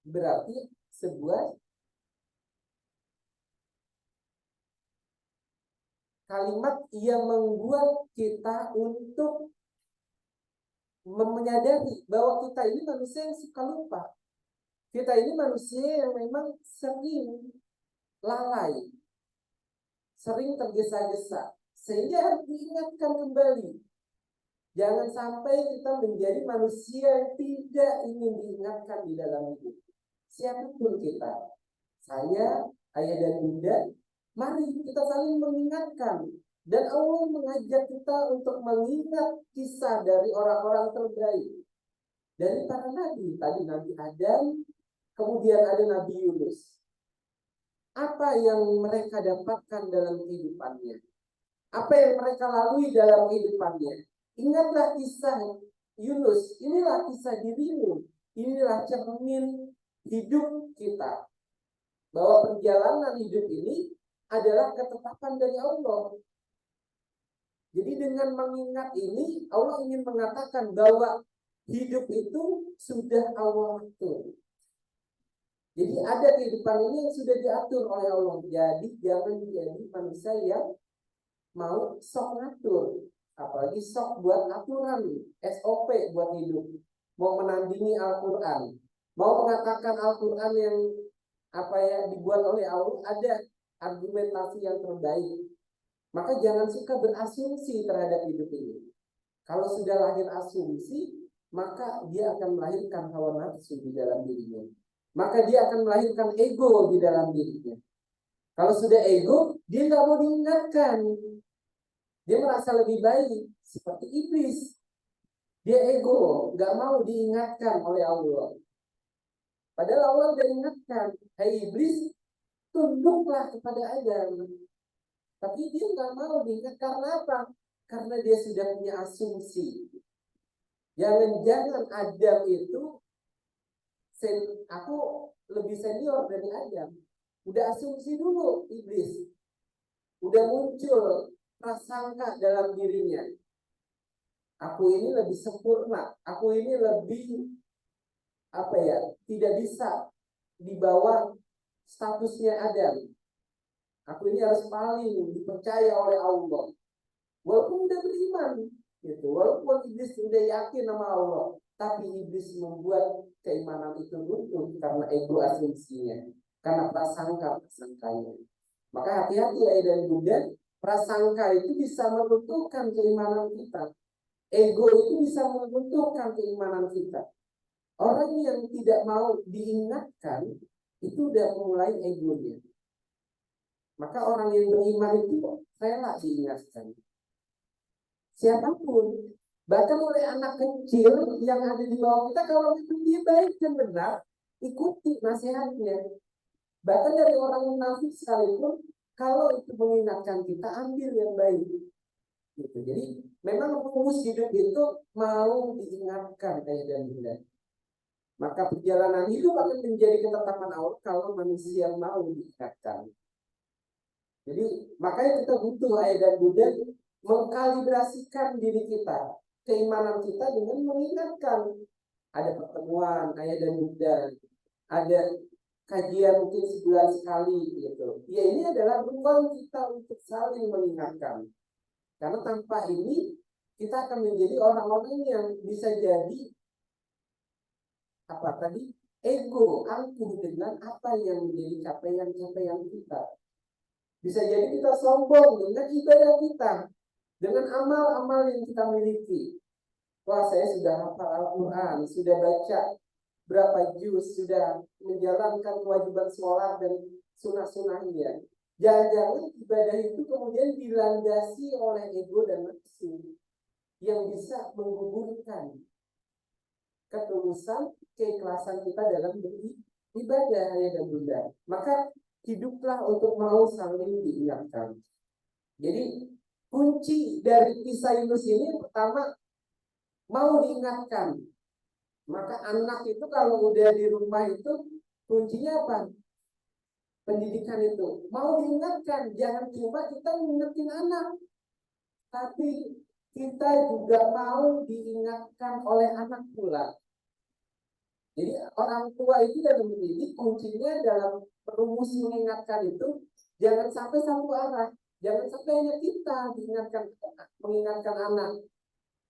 A: Berarti sebuah kalimat yang membuat kita untuk menyadari bahwa kita ini manusia yang suka lupa. Kita ini manusia yang memang sering lalai, sering tergesa-gesa, sehingga harus diingatkan kembali. Jangan sampai kita menjadi manusia yang tidak ingin diingatkan di dalam hidup. Siapapun kita, saya, ayah dan bunda, mari kita saling mengingatkan. Dan Allah mengajak kita untuk mengingat kisah dari orang-orang terbaik. Dari para nabi, tadi Nabi Adam, kemudian ada Nabi Yunus. Apa yang mereka dapatkan dalam kehidupannya? Apa yang mereka lalui dalam kehidupannya? Ingatlah kisah Yunus, inilah kisah dirimu, inilah cermin hidup kita. Bahwa perjalanan hidup ini adalah ketetapan dari Allah. Jadi dengan mengingat ini, Allah ingin mengatakan bahwa hidup itu sudah Allah atur. Jadi ada kehidupan ini yang sudah diatur oleh Allah. Jadi jangan menjadi manusia yang mau sok ngatur. Apalagi sok buat aturan, SOP buat hidup. Mau menandingi Al-Quran. Mau mengatakan Al-Quran yang dibuat oleh Allah ada argumentasi yang terbaik. Maka jangan suka berasumsi terhadap hidup ini. Kalau sudah lahir asumsi, maka dia akan melahirkan hawa nafsu di dalam dirinya. Maka dia akan melahirkan ego di dalam dirinya. Kalau sudah ego, dia nggak mau diingatkan. Dia merasa lebih baik, seperti iblis. Dia ego, nggak mau diingatkan oleh Allah. Padahal Allah sudah ingatkan, hai iblis, tunduklah kepada Adam. Tapi dia nggak mau diingat karena apa? Karena dia sudah punya asumsi. Jangan-jangan Adam itu, aku lebih senior dari Adam. Udah asumsi dulu iblis. Udah muncul prasangka dalam dirinya. Aku ini lebih sempurna. Aku ini lebih tidak bisa di bawah statusnya Adam. Aku ini harus paling dipercaya oleh Allah. Walaupun udah beriman, gitu. Walaupun iblis udah yakin sama Allah, tapi iblis membuat keimanan itu runtuh karena ego asumsinya, karena prasangka-prasangkanya. Maka hati-hati ya dan bunda, prasangka itu bisa meruntuhkan keimanan kita. Ego itu bisa meruntuhkan keimanan kita. Orang yang tidak mau diingatkan itu udah mulai egonya. Maka orang yang beriman itu rela diingatkan. Siapapun, bahkan oleh anak kecil yang ada di bawah kita, kalau itu dia baik dan benar, ikuti nasihatnya. Bahkan dari orang munafik sekalipun, kalau itu mengingatkan kita, ambil yang baik. Gitu. Jadi memang rumus hidup itu mau diingatkan ayah dan bunda. Maka perjalanan hidup akan menjadi ketetapan Allah kalau manusia mau diingatkan. Jadi makanya kita butuh ayah dan bunda mengkalibrasikan diri kita, keimanan kita dengan mengingatkan. Ada pertemuan ayah dan bunda, ada kajian mungkin sebulan sekali gitu. Ya ini adalah ruang kita untuk saling mengingatkan. Karena tanpa ini kita akan menjadi orang-orang yang bisa jadi apa tadi ego angkuh dengan apa yang menjadi capaian-capaian kita. Bisa jadi kita sombong dengan ibadah kita, dengan amal-amal yang kita miliki. Wah, saya sudah hafal Al-Quran, sudah baca berapa juz, sudah menjalankan kewajiban sholat dan sunnah-sunnahnya. Jangan-jangan ibadah itu kemudian dilandasi oleh ego dan nafsu yang bisa menggugurkan ketulusan, keikhlasan kita dalam beribadah ya dan bunda. Maka hiduplah untuk mau saling diingatkan. Jadi kunci dari kisah Yunus ini pertama mau diingatkan. Maka anak itu kalau udah di rumah itu kuncinya apa? Pendidikan itu mau diingatkan. Jangan cuma kita mengingatkan anak, tapi kita juga mau diingatkan oleh anak pula. Jadi orang tua itu dalam mendidik kuncinya dalam rumus mengingatkan itu jangan sampai satu arah, jangan sampai hanya kita diingatkan, mengingatkan anak.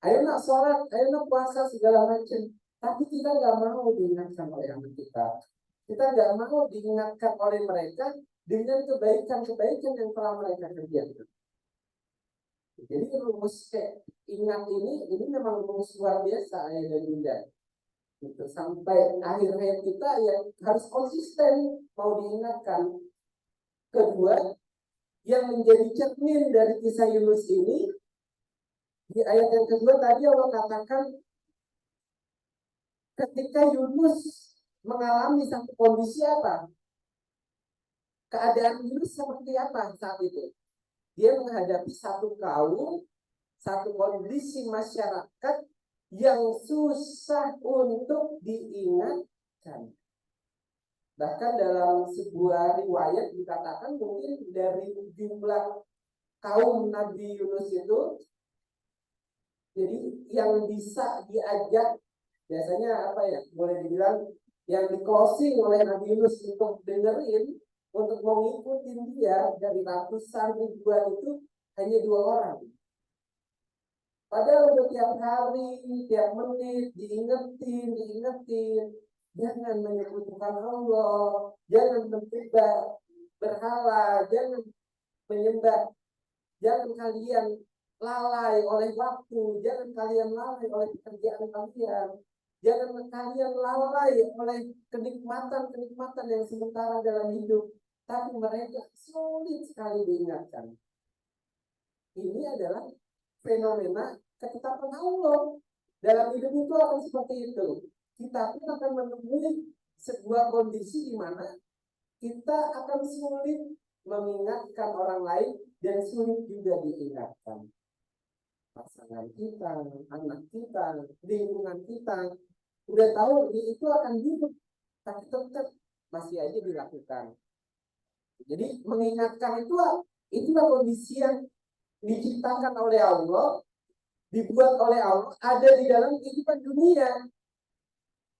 A: Ayo nak sholat, ayo nak puasa segala macam. Tapi kita nggak mau diingatkan oleh anak kita. Kita nggak mau diingatkan oleh mereka dengan kebaikan-kebaikan yang telah mereka kerjakan. Jadi rumus ingat ini memang rumus luar biasa ayah dan bunda. Gitu. Sampai akhir hayat kita yang harus konsisten mau diingatkan. Kedua, yang menjadi cermin dari kisah Yunus ini di ayat yang kedua tadi Allah katakan ketika Yunus mengalami satu kondisi apa? Keadaan Yunus seperti apa saat itu? Dia menghadapi satu kaum, satu kondisi masyarakat yang susah untuk diingatkan. Bahkan dalam sebuah riwayat dikatakan mungkin dari jumlah kaum Nabi Yunus itu, jadi yang bisa diajak biasanya apa ya, boleh dibilang yang di closing oleh Nabi Yunus untuk dengerin, untuk mau ngikutin dia dari ratusan ribuan itu hanya 2 orang. Padahal udah tiap hari, tiap menit diingetin, jangan menyebutkan Allah, jangan menyembah berhala, jangan menyembah, jangan kalian lalai oleh waktu, jangan kalian lalai oleh pekerjaan kalian, jangan kalian lalai oleh kenikmatan yang sementara dalam hidup, tapi mereka sulit sekali diingatkan. Ini adalah fenomena ketetapan Allah. Dalam hidup itu akan seperti itu. Kita pun akan menemui sebuah kondisi di mana kita akan sulit mengingatkan orang lain dan sulit juga diingatkan. Pasangan kita, anak kita, lingkungan kita, udah tahu itu akan hidup, tapi tetap masih aja dilakukan. Jadi mengingatkan itulah kondisi yang diciptakan oleh Allah, dibuat oleh Allah, ada di dalam kehidupan dunia.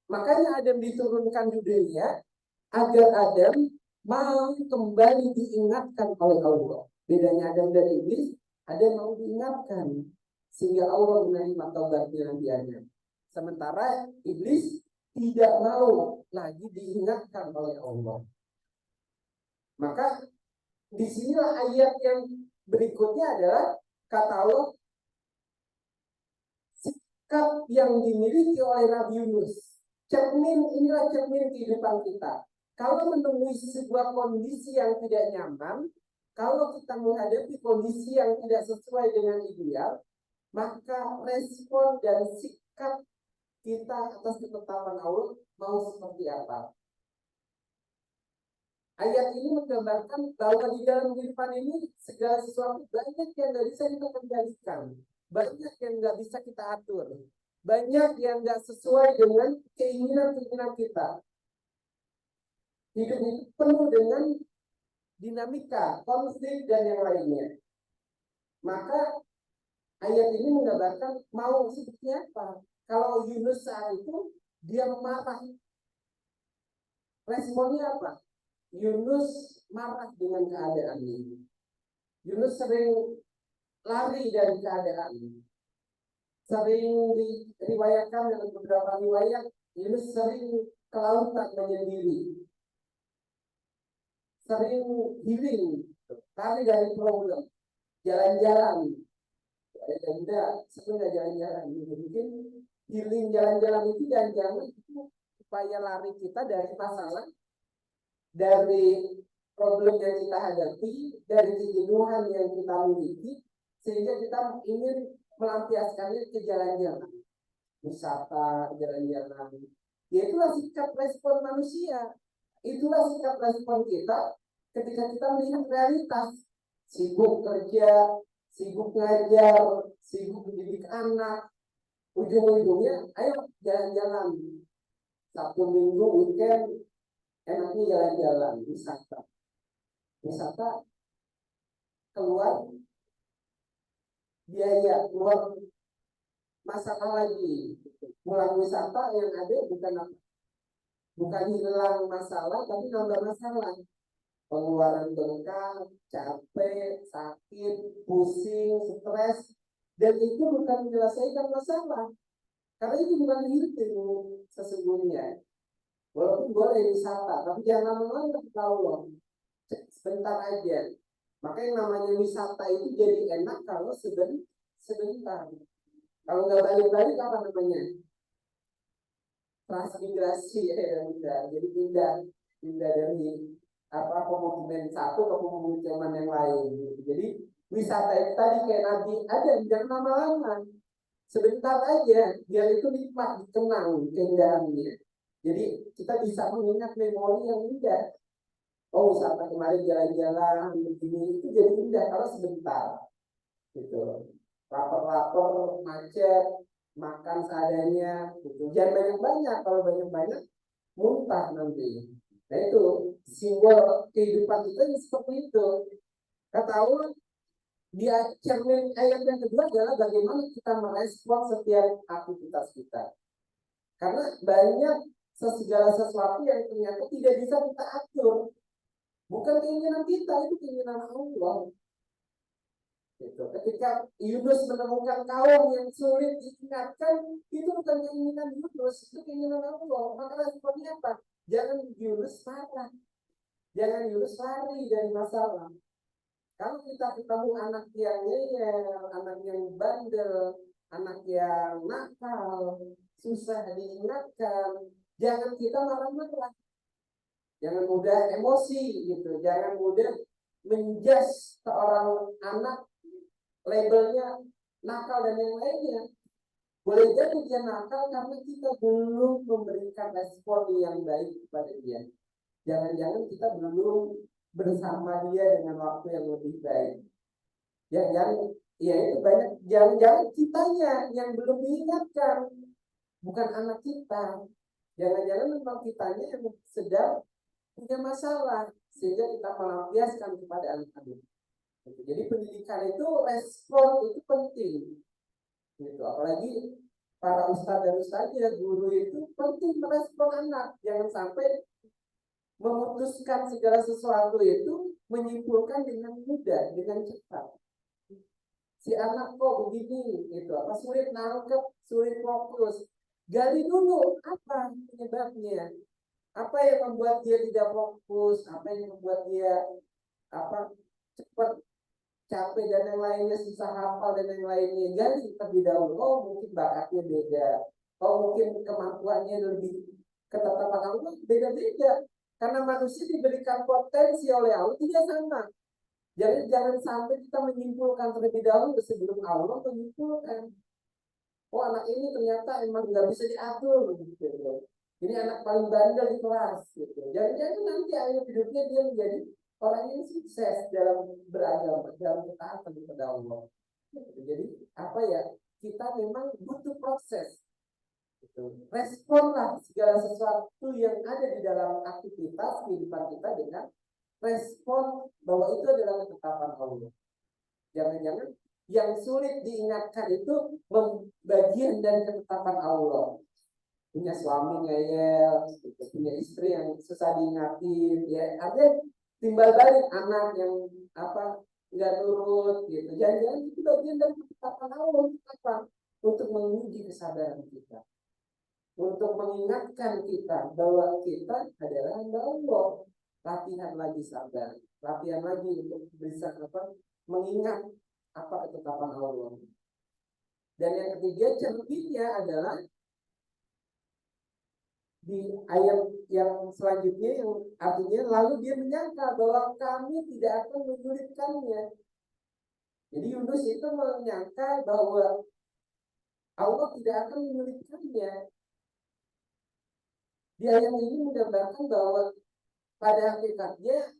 A: Makanya Adam diturunkan di dunia agar Adam mau kembali diingatkan oleh Allah. Bedanya Adam dari iblis, Adam mau diingatkan sehingga Allah menerima taubatnya nabinya. Sementara iblis tidak mau lagi diingatkan oleh Allah. Maka disinilah ayat yang berikutnya adalah kata Allah, sikap yang dimiliki oleh Nabi Yunus. Inilah cermin kehidupan kita. Kalau menemui sebuah kondisi yang tidak nyaman, kalau kita menghadapi kondisi yang tidak sesuai dengan ideal, maka respon dan sikap kita atas ketetapan Allah mau seperti apa? Ayat ini menggambarkan bahwa di dalam kehidupan ini segala sesuatu banyak yang nggak bisa kita kendalikan, banyak yang nggak bisa kita atur, banyak yang nggak sesuai dengan keinginan kita. Hidup itu penuh dengan dinamika, konflik dan yang lainnya. Maka ayat ini menggambarkan mau seperti apa. Kalau Yunus saat itu dia marah, responnya apa? Yunus marah dengan keadaan ini. Yunus sering lari dari keadaan ini. Sering diriwayatkan dalam beberapa riwayat, Yunus sering ke lautan menyendiri. Sering healing, lari dari problem, jalan-jalan. Tidak, sebenarnya jalan-jalan. Mungkin healing jalan-jalan itu jangan-jangan supaya lari kita dari masalah, dari problem yang kita hadapi, dari kejenuhan yang kita miliki, sehingga kita ingin melampiaskannya ke jalan-jalan, wisata, jalan-jalan. Ya itulah sikap respon manusia, itulah sikap respon kita ketika kita melihat realitas, sibuk kerja, sibuk ngajar, sibuk mendidik anak, ujung-ujungnya ayo jalan-jalan, Sabtu Minggu weekend enaknya jalan-jalan, wisata keluar biaya, keluar masalah lagi. Pulang wisata yang ada bukan hilang masalah tapi nambah masalah, pengeluaran bengkak, capek, sakit, pusing, stres, dan itu bukan menyelesaikan masalah karena itu bukan hidup sesungguhnya. Walaupun boleh wisata, tapi jangan lama-lama tahu loh. Sebentar aja. Maka yang namanya wisata itu jadi enak kalau sebentar. Kalau nggak balik-balik apa namanya? Transmigrasi ya udah. Jadi pindah dari pemukiman satu ke pemukiman yang lain. Jadi wisata itu tadi kayak Nabi ada jangan lama-lama. Sebentar aja, biar itu nikmat, dikenang keindahannya. Jadi kita bisa mengingat memori yang indah. Oh, wisata kemarin jalan-jalan begini itu jadi indah kalau sebentar. Gitu. Lapar-lapar, macet, makan seadanya. Gitu. Jangan banyak-banyak. Kalau banyak-banyak muntah nanti. Nah itu simbol kehidupan kita seperti itu. Kata Allah di cermin ayat yang kedua adalah bagaimana kita merespon setiap aktivitas kita. Karena banyak segala sesuatu yang ternyata tidak bisa kita atur. Bukan keinginan kita, itu keinginan Allah. Gitu. Ketika Yunus menemukan kaum yang sulit diingatkan, itu bukan keinginan Yunus, itu keinginan Allah. Maka responnya apa? Jangan Yunus marah, jangan Yunus lari dari masalah. Kalau kita ketemu anak yang ngeyel, anak yang bandel, anak yang nakal, susah diingatkan, jangan kita marah-marah. Jangan mudah emosi gitu, jangan mudah menjudge seorang anak labelnya nakal dan yang lainnya. Boleh jadi dia nakal karena kita belum memberikan respon yang baik kepada dia. Jangan-jangan kita belum bersama dia dengan waktu yang lebih baik. Jangan ya itu banyak, jangan-jangan kitanya yang belum diingatkan, bukan anak kita. Jangan-jangan memang kitanya yang sedang punya masalah sehingga kita melampiaskan kepada anak-anak. Jadi pendidikan itu respon itu penting. Gitu. Apalagi para ustadz dan ustadzah, guru itu penting merespon anak. Jangan sampai memutuskan segala sesuatu itu menyimpulkan dengan mudah, dengan cepat. Si anak kok begini, gitu. Apa sulit nangkep, sulit fokus. Gali dulu apa penyebabnya. Apa yang membuat dia tidak fokus, apa yang membuat dia cepat capek dan yang lainnya, susah hafal dan yang lainnya. Gali terlebih dahulu. Oh mungkin bakatnya beda, oh mungkin kemampuannya lebih, ketetapan Allah beda-beda. Karena manusia diberikan potensi oleh Allah tidak sama. Jadi jangan sampai kita menyimpulkan terlebih dahulu sebelum Allah menyimpulkan. Oh anak ini ternyata emang nggak bisa diatur gitu. Ini anak paling bandel di kelas gitu. Jangan-jangan nanti akhir hidupnya dia menjadi orang yang sukses dalam beragama, dalam ketaatan kepada Allah. Gitu. Jadi apa ya? Kita memang butuh proses. Gitu. Responlah segala sesuatu yang ada di dalam aktivitas kehidupan kita dengan respon bahwa itu adalah ketetapan Allah. Jangan-jangan yang sulit diingatkan itu bagian dari ketetapan Allah. Punya suami ngeyel, punya istri yang susah diingatin, ya ada timbal balik anak yang apa nggak nurut gitu. Jangan-jangan itu bagian dari ketetapan Allah. Apa? Untuk menguji kesadaran kita, untuk mengingatkan kita bahwa kita adalah hamba Allah. Latihan lagi sabar, latihan lagi untuk bisa apa mengingat apa ketetapan Allah. Dan yang ketiga cerminnya adalah di ayat yang selanjutnya yang artinya lalu dia menyangka bahwa kami tidak akan menyulitkannya. Jadi Yunus itu menyangka bahwa Allah tidak akan menyulitkannya. Di ayat ini menggambarkan bahwa pada hakikatnya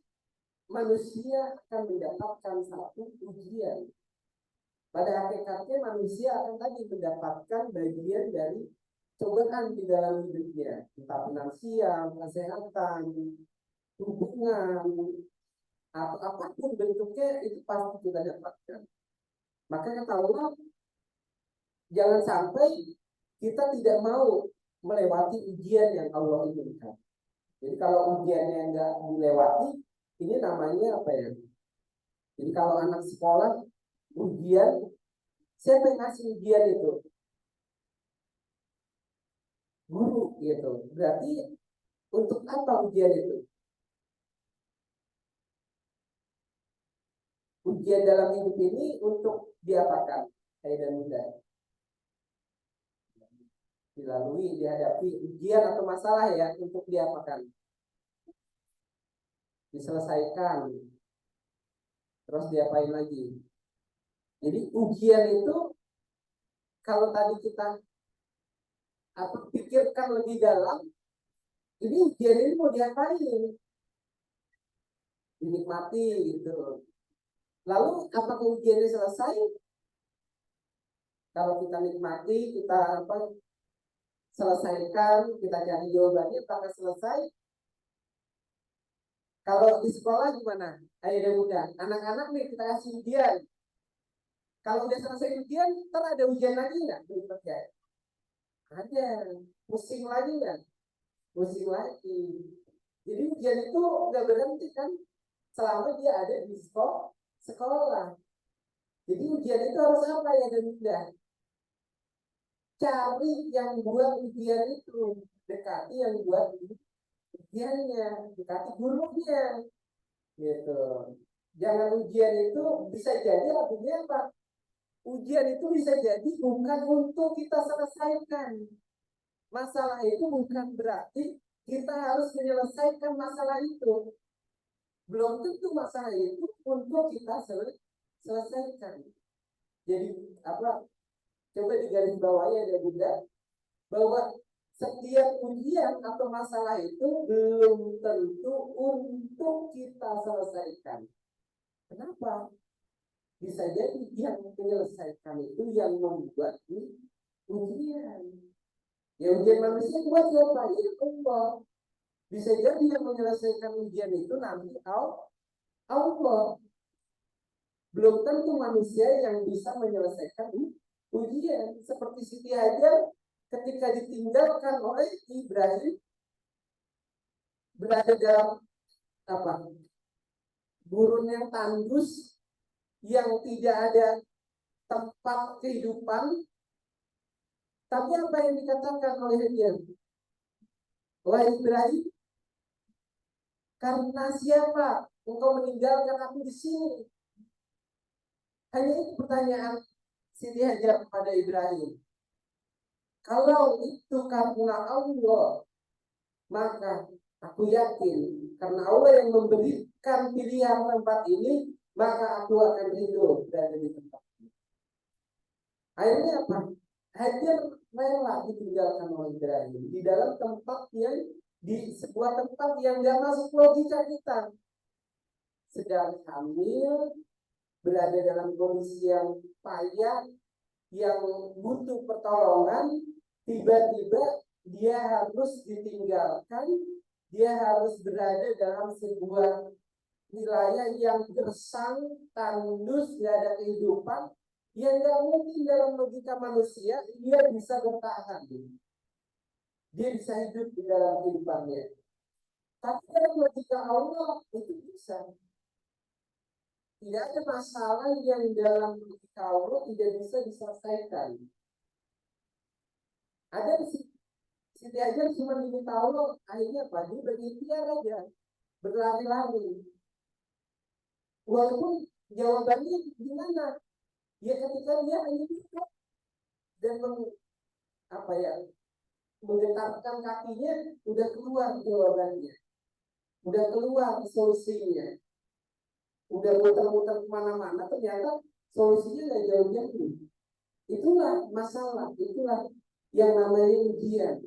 A: manusia akan mendapatkan satu ujian. Pada hakikatnya manusia akan tadi mendapatkan bagian dari cobaan di dalam hidupnya, entah finansial, kesehatan, hubungan, atau apapun bentuknya itu pasti kita dapatkan. Maka kata Allah, jangan sampai kita tidak mau melewati ujian yang Allah inginkan. Jadi kalau ujiannya nggak dilewati, ini namanya apa ya? Jadi kalau anak sekolah ujian, siapa yang ngasih ujian itu? Guru gitu. Berarti untuk apa ujian itu? Ujian dalam hidup ini untuk diapakan? Saya dan muda. Dilalui, dihadapi ujian atau masalah ya untuk diapakan? Diselesaikan. Terus diapain lagi? Jadi ujian itu kalau tadi kita pikirkan lebih dalam, ini ujian ini mau diapain? Dinikmati gitu. Lalu apakah ujiannya selesai? Kalau kita nikmati, kita selesaikan, kita cari jawabannya, apakah selesai? Kalau di sekolah gimana? Ayo dan muda, anak-anak nih kita kasih ujian. Kalau udah selesai ujian, ntar ada ujian lagi nggak? Ada, pusing lagi nggak? Pusing lagi. Jadi ujian itu nggak berhenti kan? Selama dia ada di sekolah. Jadi ujian itu harus apa ya dan muda? Cari yang buat ujian itu, dekati yang buat ujiannya, dekati gurunya, gitu. Jangan ujian itu bisa jadi artinya apa? Ujian itu bisa jadi bukan untuk kita selesaikan. Masalah itu bukan berarti kita harus menyelesaikan masalah itu. Belum tentu masalah itu untuk kita selesaikan. Jadi apa? Coba digarisbawahi ya Bunda, bahwa setiap ujian atau masalah itu belum tentu untuk kita selesaikan. Kenapa? Bisa jadi yang menyelesaikan itu yang membuat ujian. Ya ujian manusia buat siapa? Ya Allah. Bisa jadi yang menyelesaikan ujian itu nanti Allah. Belum tentu manusia yang bisa menyelesaikan ujian. Seperti Siti Hajar ketika ditinggalkan oleh Ibrahim berada dalam gurun yang tandus yang tidak ada tempat kehidupan. Tapi apa yang dikatakan oleh dia? Wahai Ibrahim, karena siapa engkau meninggalkan aku di sini? Hanya itu pertanyaan Siti Hajar kepada Ibrahim. Kalau itu karena Allah, maka aku yakin karena Allah yang memberikan pilihan tempat ini, maka aku akan hidup berada di tempat ini. Akhirnya apa? Hajar rela ditinggalkan oleh Ibrahim di dalam tempat yang di sebuah tempat yang gak masuk logika kita. Sedang hamil, berada dalam kondisi yang payah, yang butuh pertolongan, tiba-tiba dia harus ditinggalkan, dia harus berada dalam sebuah wilayah yang gersang, tandus, gak ada kehidupan, yang gak mungkin dalam logika manusia dia bisa bertahan. Dia bisa hidup di dalam kehidupannya. Tapi dalam logika Allah itu bisa. Tidak ada masalah yang dalam logika Allah tidak bisa diselesaikan. Ada Siti Hajar cuma diminta Allah, akhirnya apa? Dia berikhtiar aja, berlari-lari. Walaupun jawabannya gimana? Ya ketika dia hanya bisa dan menggetarkan kakinya, udah keluar jawabannya, udah keluar solusinya, udah muter-muter kemana-mana, ternyata solusinya nggak jauh-jauh. Itulah masalah, itulah yang namanya ujian.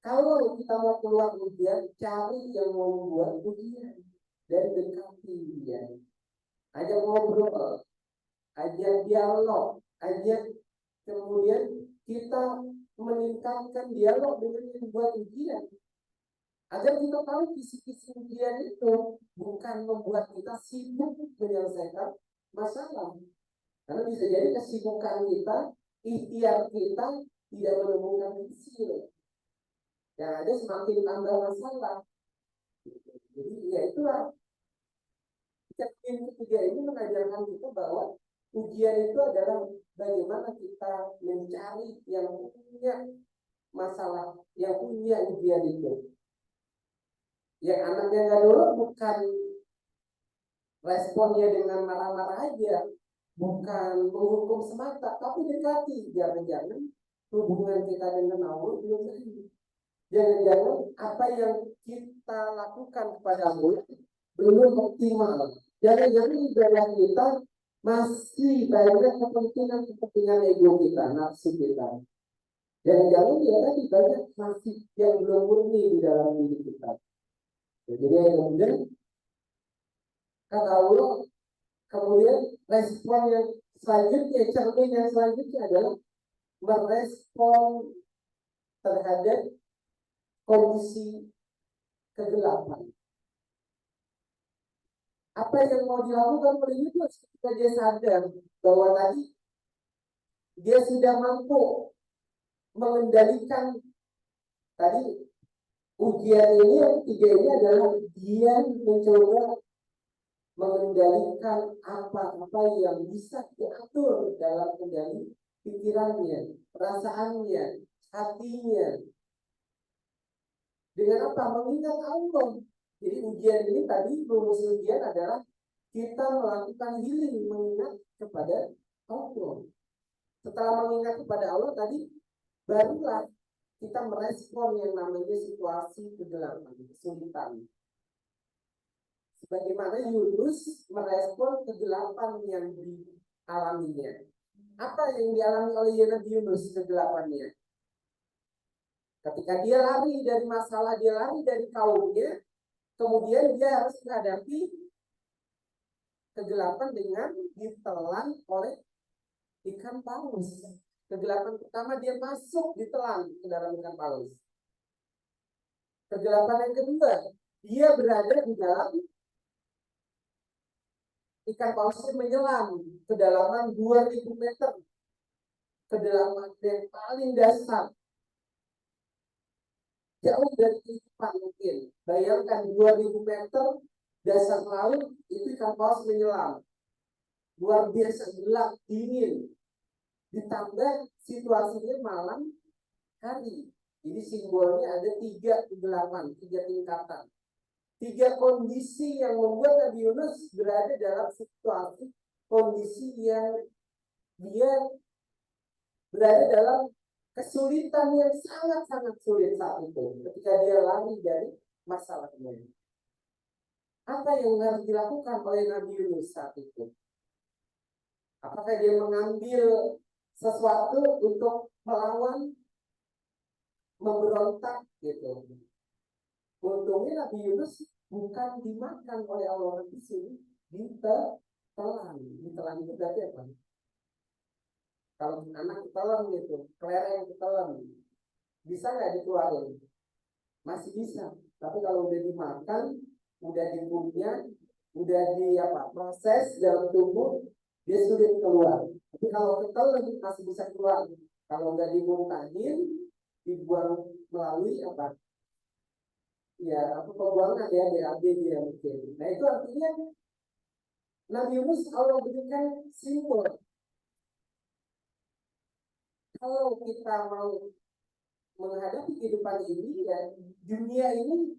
A: Kalau kita mau keluar ujian, cari yang mau membuat ujian dan dekati dia. Ajak ngobrol, ajak dialog, ajak kemudian kita meningkatkan dialog dengan yang membuat ujian. Agar kita tahu kisi-kisi ujian itu bukan membuat kita sibuk menyelesaikan masalah. Karena bisa jadi kesibukan kita, ikhtiar kita tidak menemukan hasil. Yang ada semakin tambah masalah. Jadi ya itulah. Yang ketiga ini mengajarkan kita bahwa ujian itu adalah bagaimana kita mencari yang punya masalah, yang punya ujian itu. Yang anaknya nggak nurut bukan responnya dengan marah-marah aja, bukan menghukum semata, tapi dekati. Jangan-jangan hubungan kita dengan Allah belum baik. Jangan-jangan apa yang kita lakukan kepada Allah belum optimal. Jangan-jangan ibadah kita masih banyak kepentingan ego kita, nafsu kita. Jangan-jangan ya tadi banyak masih yang belum murni di dalam diri kita. Jadi kemudian kata Allah, kemudian respon yang selanjutnya, cermin yang selanjutnya adalah merespon terhadap kondisi kegelapan. Apa yang mau dilakukan oleh Yunus ketika dia sadar bahwa tadi dia sudah mampu mengendalikan tadi ujian ini, yang ketiga ini adalah dia mencoba mengendalikan apa-apa yang bisa diatur dalam kendali pikirannya, perasaannya, hatinya. Dengan apa? Mengingat Allah. Jadi ujian ini tadi, rumus ujian adalah kita melakukan healing, mengingat kepada Allah. Setelah mengingat kepada Allah tadi, barulah kita merespon yang namanya situasi kegelapan, kesulitan. Sebagaimana Yunus merespon kegelapan yang dialaminya. Apa yang dialami oleh Nabi Yunus kegelapannya? Ketika dia lari dari masalah, dia lari dari kaumnya, kemudian dia harus menghadapi kegelapan dengan ditelan oleh ikan paus. Kegelapan pertama dia masuk ditelan ke dalam ikan paus. Kegelapan yang kedua, dia berada di dalam ikan pausnya menyelam kedalaman 2000 meter. Kedalaman yang paling dasar. Jauh dari kehidupan mungkin. Bayangkan 2000 meter dasar laut itu ikan paus menyelam. Luar biasa gelap, dingin. Ditambah situasinya malam hari. Jadi simbolnya ada 3 kegelapan, 3 tingkatan. 3 kondisi yang membuat Nabi Yunus berada dalam situasi kondisi yang dia berada dalam kesulitan yang sangat-sangat sulit saat itu ketika dia lari dari masalahnya. Apa yang harus dilakukan oleh Nabi Yunus saat itu? Apakah dia mengambil sesuatu untuk melawan, memberontak gitu. Untungnya Nabi Yunus bukan dimakan oleh Allah, tapi ditelan. Ditelan itu berarti apa? Kalau anak ditelan gitu, kelereng ditelan, bisa nggak dikeluarin? Masih bisa. Tapi kalau udah dimakan, udah dikunyah, udah proses dalam tubuh, dia sulit keluar. Tapi kalau ketelan masih bisa keluar. Kalau nggak dimuntahin, dibuang melalui pembuangan ya, BAB dia mungkin. Nah itu artinya Nabi Yunus Allah berikan simbol. Kalau kita mau menghadapi kehidupan ini ya, dunia ini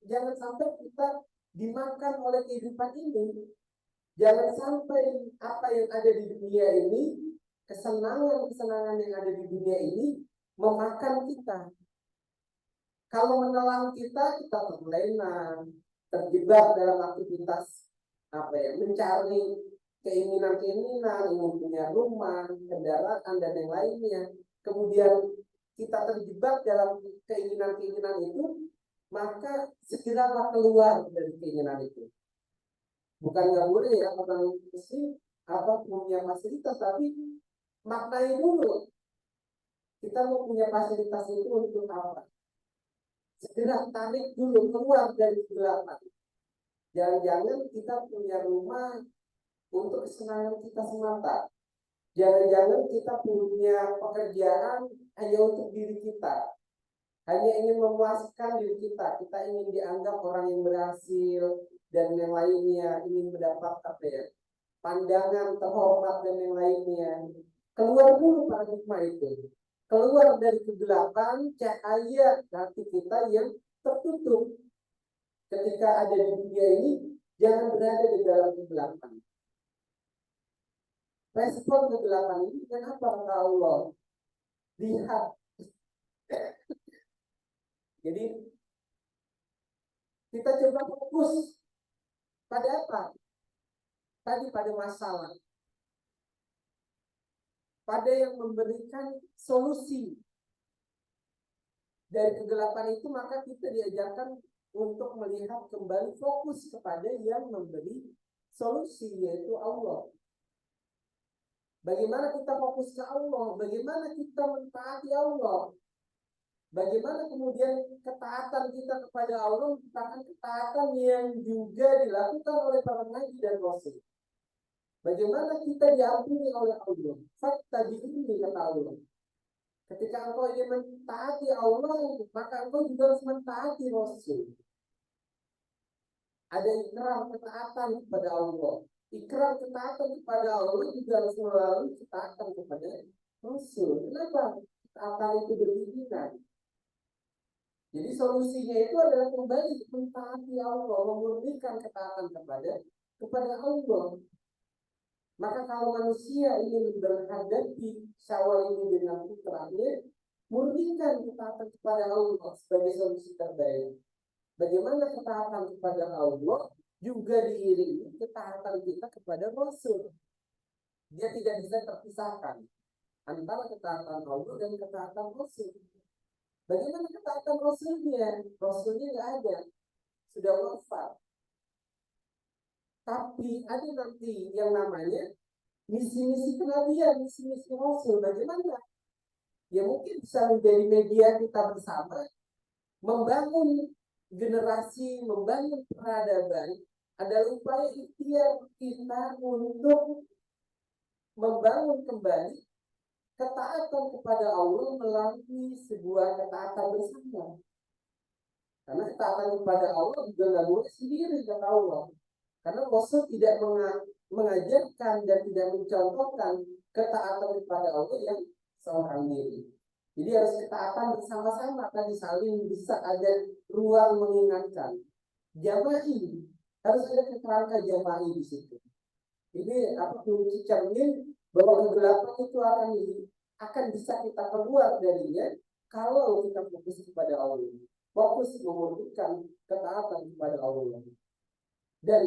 A: jangan sampai kita dimakan oleh kehidupan ini. Jangan sampai apa yang ada di dunia ini, kesenangan-kesenangan yang ada di dunia ini memakan kita. Kalau menelan kita terlena, terjebak dalam aktivitas mencari keinginan-keinginan, ingin punya rumah, kendaraan dan yang lainnya. Kemudian kita terjebak dalam keinginan-keinginan itu, maka segeralah keluar dari keinginan itu. Bukan nggak boleh ya orang muslim punya fasilitas, tapi maknai dulu. Kita mau punya fasilitas itu untuk apa? Segera tarik dulu keluar dari kegelapan. Jangan-jangan kita punya rumah untuk kesenangan kita semata. Jangan-jangan kita punya pekerjaan hanya untuk diri kita, hanya ingin memuaskan diri kita. Kita ingin dianggap orang yang berhasil dan yang lainnya, ingin mendapat pandangan terhormat dan yang lainnya. Keluar dulu paradigma itu. Keluar dari kegelapan, cahaya hati kita yang tertutup. Ketika ada di dunia ini, jangan berada di dalam kegelapan. Respon kegelapan ini kenapa kata Allah? Lihat. Jadi kita coba fokus pada apa? Tadi pada masalah. Pada yang memberikan solusi dari kegelapan itu, maka kita diajarkan untuk melihat kembali fokus kepada yang memberi solusi, yaitu Allah. Bagaimana kita fokus ke Allah? Bagaimana kita mentaati Allah? Bagaimana kemudian ketaatan kita kepada Allah merupakan ketaatan yang juga dilakukan oleh para nabi dan rasul. Bagaimana kita diampuni oleh Allah? Fattabi'uni, kata Allah. Ketika engkau ingin mentaati Allah, maka engkau juga harus mentaati Rasul. Ada ikrar ketaatan kepada Allah. Ikrar ketaatan kepada Allah juga harus melalui ketaatan kepada Rasul. Kenapa ketaatan itu berpimpinan? Jadi solusinya itu adalah kembali mentaati Allah, memurnikan ketaatan kepada Allah. Maka kalau manusia ingin menghadapi Syawal ini dengan fitrahnya, murnikan ketaatan kepada Allah sebagai solusi terbaik. Bagaimana ketaatan kepada Allah juga diiringi ketaatan kita kepada Rasul. Dia tidak bisa terpisahkan antara ketaatan Allah dan ketaatan Rasul. Bagaimana ketaatan Rasulnya? Rasulnya nggak ada, sudah wafat. Tapi ada nanti yang namanya misi-misi kenabian, misi-misi Rasul. Bagaimana? Ya mungkin bisa menjadi media kita bersama membangun generasi, membangun peradaban adalah upaya ikhtiar kita untuk membangun kembali ketaatan kepada Allah melalui sebuah ketaatan bersama. Karena ketaatan kepada Allah juga nggak boleh sendiri, kata Allah. Karena Rasul tidak mengajarkan dan tidak mencontohkan ketaatan kepada Allah yang seorang diri. Jadi harus ketaatan bersama-sama, tadi saling bisa ada ruang mengingatkan. Jama'i, harus ada kerangka jama'i di situ. Ini kunci cermin bahwa kegelapan itu akan bisa kita keluar darinya kalau kita fokus kepada Allah. Fokus memurnikan ketaatan kepada Allah. Dan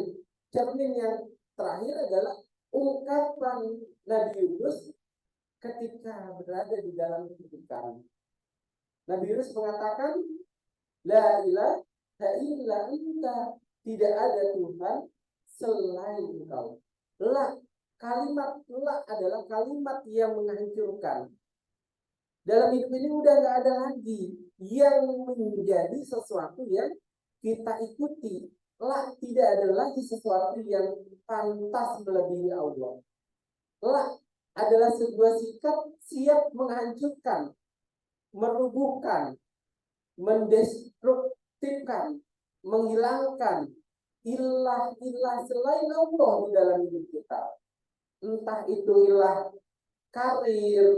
A: cermin yang terakhir adalah ungkapan Nabi Yunus ketika berada di dalam kehidupan. Nabi Yunus mengatakan, La ilaha illa anta, tidak ada Tuhan selain engkau. La, kalimat la adalah kalimat yang menghancurkan. Dalam hidup ini udah nggak ada lagi yang menjadi sesuatu yang kita ikuti. La, tidak ada lagi sesuatu yang pantas melebihi Allah. La adalah sebuah sikap siap menghancurkan, merubuhkan, mendestruktifkan, menghilangkan ilah-ilah selain Allah di dalam hidup kita. Entah itu ilah karir,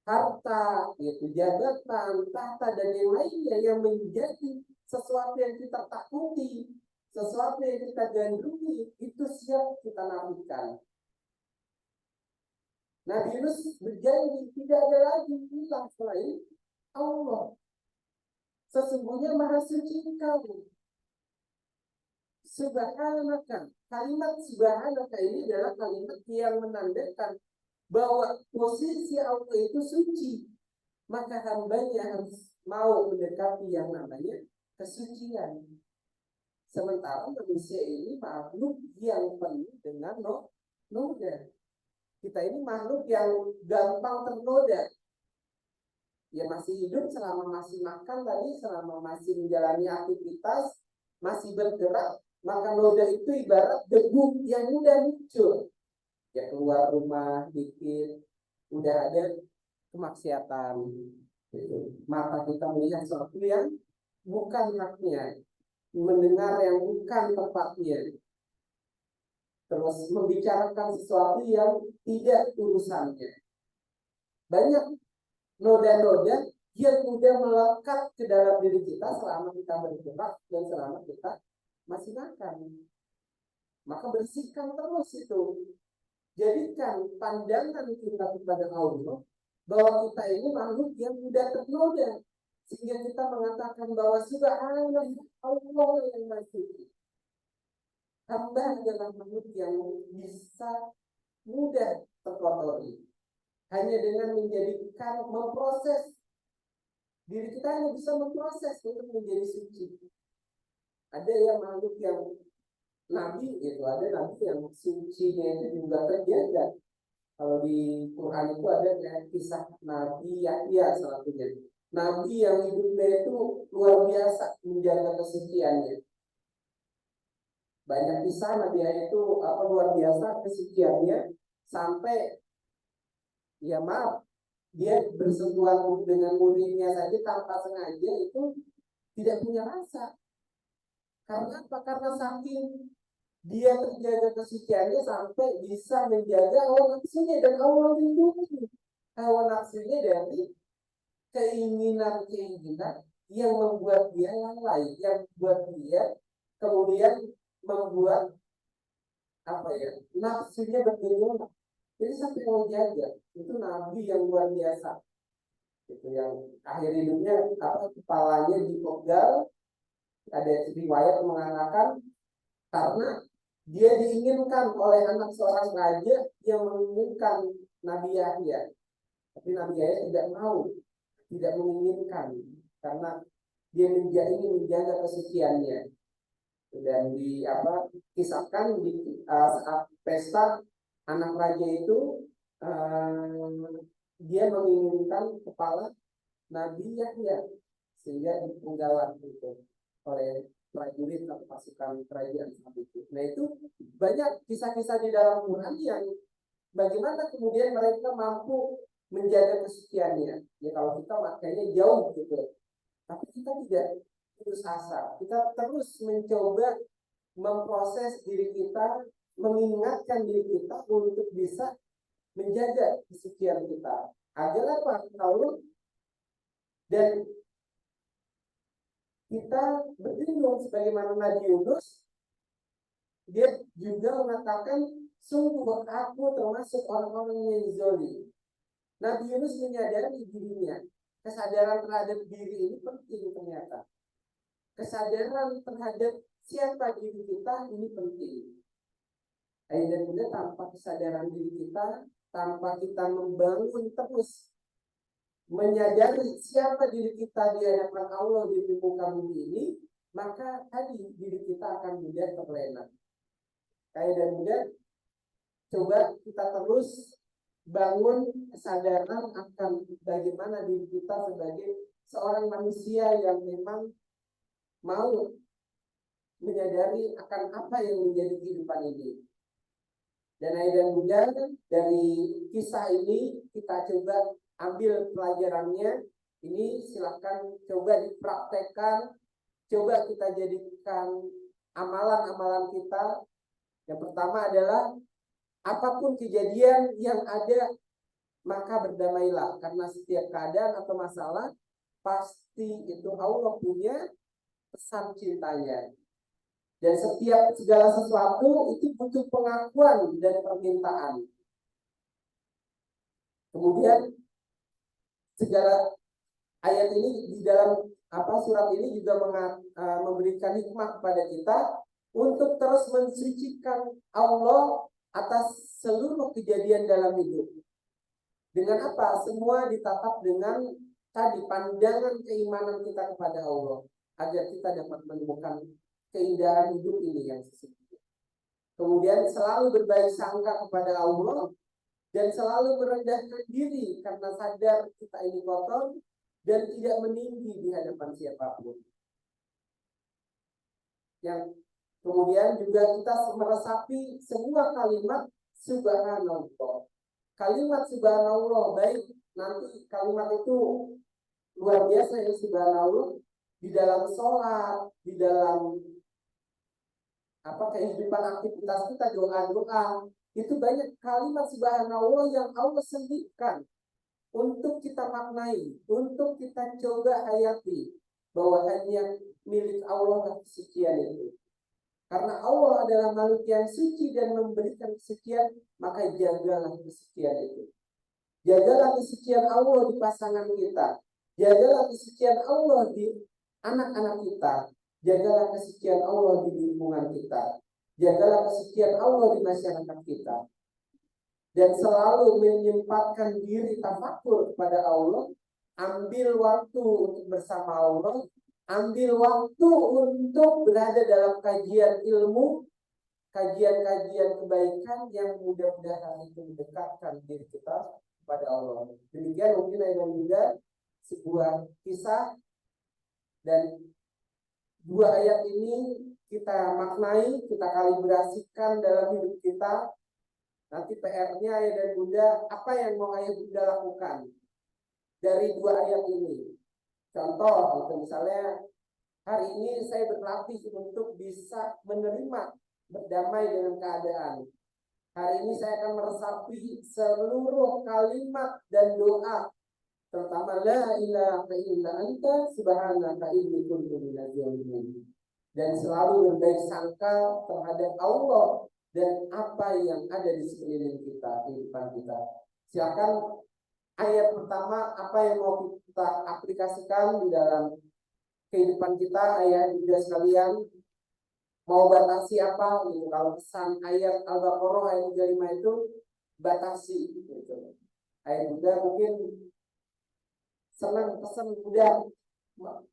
A: harta, yaitu jabatan, tahta, dan yang lainnya yang menjadi sesuatu yang kita takuti, sesuatu yang kita gandrungi, itu siap kita nafikan. Nabi Yunus berjanji tidak ada lagi ilah selain Allah. Sesungguhnya maha suci Engkau. Subhanaka. Kalimat subhanaka ini adalah kalimat yang menandakan bahwa posisi Allah itu suci. Maka hambanya harus mau mendekati yang namanya kesucian. Sementara manusia ini makhluk yang penuh dengan noda. Kita ini makhluk yang gampang ternoda. Ya masih hidup selama masih makan tadi, selama masih menjalani aktivitas, masih bergerak, maka noda itu ibarat debu yang mudah muncul. Ya keluar rumah dikit, udah ada kemaksiatan. Mata kita melihat sesuatu yang bukan haknya, mendengar yang bukan tepatnya, terus membicarakan sesuatu yang tidak urusannya. Banyak noda-noda yang mudah melekat ke dalam diri kita selama kita bergerak dan selama kita masih makan. Maka bersihkan terus itu. Jadikan pandangan kita kepada Allah bahwa kita ini makhluk yang mudah ternoda, sehingga kita mengatakan bahwa subhanallah, Allah yang maha suci. Hamba adalah makhluk yang bisa mudah terkotori. Hanya dengan menjadikan, memproses diri kita, hanya bisa memproses untuk menjadi suci. Ada yang makhluk yang nabi itu, ada nabi yang sucinya itu juga terjaga. Kalau di Quran itu ada kisah Nabi Yahya salah satunya. Nabi yang hidupnya itu luar biasa menjaga kesuciannya. Banyak kisah Nabi Yahya itu luar biasa kesuciannya sampai ya maaf, dia bersentuhan dengan muridnya saja tanpa sengaja itu tidak punya rasa. Karena apa? Karena saking dia terjaga kesuciannya sampai bisa menjaga hawa nafsunya, dan Allah lindungi hawa nafsunya dari keinginan-keinginan yang membuat dia lalai, yang membuat dia kemudian membuat nafsunya bergejolak. Jadi sampai Allah jaga. Itu Nabi yang luar biasa. Itu yang akhir hidupnya kepalanya dipenggal. Ada riwayat mengatakan karena dia diinginkan oleh anak seorang raja yang menginginkan Nabi Yahya. Tapi Nabi Yahya tidak mau, tidak menginginkan karena dia ingin menjaga kesuciannya. Dan kisahkan di saat pesta anak raja itu dia menginginkan kepala Nabi Yahya sehingga dipenggal itu oleh prajurit atau pasukan kerajaan saat itu. Nah itu banyak kisah-kisah di dalam Quran yang bagaimana kemudian mereka mampu menjaga kesuciannya. Ya kalau kita makanya jauh gitu. Tapi kita tidak putus asa. Kita terus mencoba memproses diri kita, mengingatkan diri kita untuk bisa menjaga kesucian kita. Agar apa? Tahu dan kita berlindung sebagaimana Nabi Yunus, dia juga mengatakan sungguh aku termasuk orang-orang yang zalim. Nabi Yunus menyadari dirinya. Kesadaran terhadap diri ini penting ternyata. Kesadaran terhadap siapa diri kita ini penting. Dan tanpa kesadaran diri kita, tanpa kita membangun terus menyadari siapa diri kita di hadapan Allah di muka bumi ini, maka tadi diri kita akan mudah terlena. Kayak dan mudah, coba kita terus bangun kesadaran akan bagaimana diri kita sebagai seorang manusia yang memang mau menyadari akan apa yang menjadi kehidupan ini. Dan ayah dan bunda, dari kisah ini kita coba ambil pelajarannya. Ini silakan coba dipraktekkan, coba kita jadikan amalan-amalan kita. Yang pertama adalah apapun kejadian yang ada, maka berdamailah, karena setiap keadaan atau masalah pasti itu Allah punya pesan cintanya. Dan setiap segala sesuatu itu butuh pengakuan dan permintaan. Kemudian segala ayat ini di dalam surat ini juga memberikan hikmah kepada kita untuk terus mensucikan Allah atas seluruh kejadian dalam hidup. Dengan apa? Semua ditatap dengan tadi pandangan keimanan kita kepada Allah, agar kita dapat menemukan keindahan hidup ini yang sesungguhnya. Kemudian selalu berbaik sangka kepada Allah dan selalu merendahkan diri karena sadar kita ini kotor dan tidak meninggi di hadapan siapapun. Yang kemudian juga kita meresapi semua kalimat subhanallah. Kalimat subhanallah, baik nanti kalimat itu luar biasa ya, subhanallah di dalam sholat, di dalam kehidupan aktivitas kita, doa-doa, itu banyak kalimat subhanallah yang Allah selipkan untuk kita maknai, untuk kita coba hayati bahwa hanya milik Allah kesucian itu. Karena Allah adalah makhluk yang suci dan memberikan kesucian, maka jagalah kesucian itu. Jagalah kesucian Allah di pasangan kita, jagalah kesucian Allah di anak-anak kita, jagalah kesucian Allah di lingkungan kita, jagalah kesucian Allah di masyarakat kita, dan selalu menyempatkan diri tafakur kepada Allah. Ambil waktu untuk bersama Allah, ambil waktu untuk berada dalam kajian ilmu, kajian-kajian kebaikan yang mudah-mudahan itu mendekatkan diri kita kepada Allah. Demikian mungkin ayat juga sebuah kisah, dan dua ayat ini kita maknai, kita kalibrasikan dalam hidup kita. Nanti PR-nya ayah dan bunda, apa yang mau ayah bunda lakukan dari dua ayat ini. Contoh, misalnya hari ini saya berlatih untuk bisa menerima, berdamai dengan keadaan. Hari ini saya akan meresapi seluruh kalimat dan doa, terutama la ilaha illa anta subhanaka inni kuntu minadz dzalimin. Dan selalu berbaik sangka terhadap Allah dan apa yang ada di sekeliling kita, kehidupan kita. Silakan ayat pertama, apa yang mau kita aplikasikan di dalam kehidupan kita, ayah bunda sekalian. Mau batasi apa gitu? Kalau pesan ayat Al-Baqarah ayat 35 itu batasi gitu. Ayat bunda mungkin senang pesan udah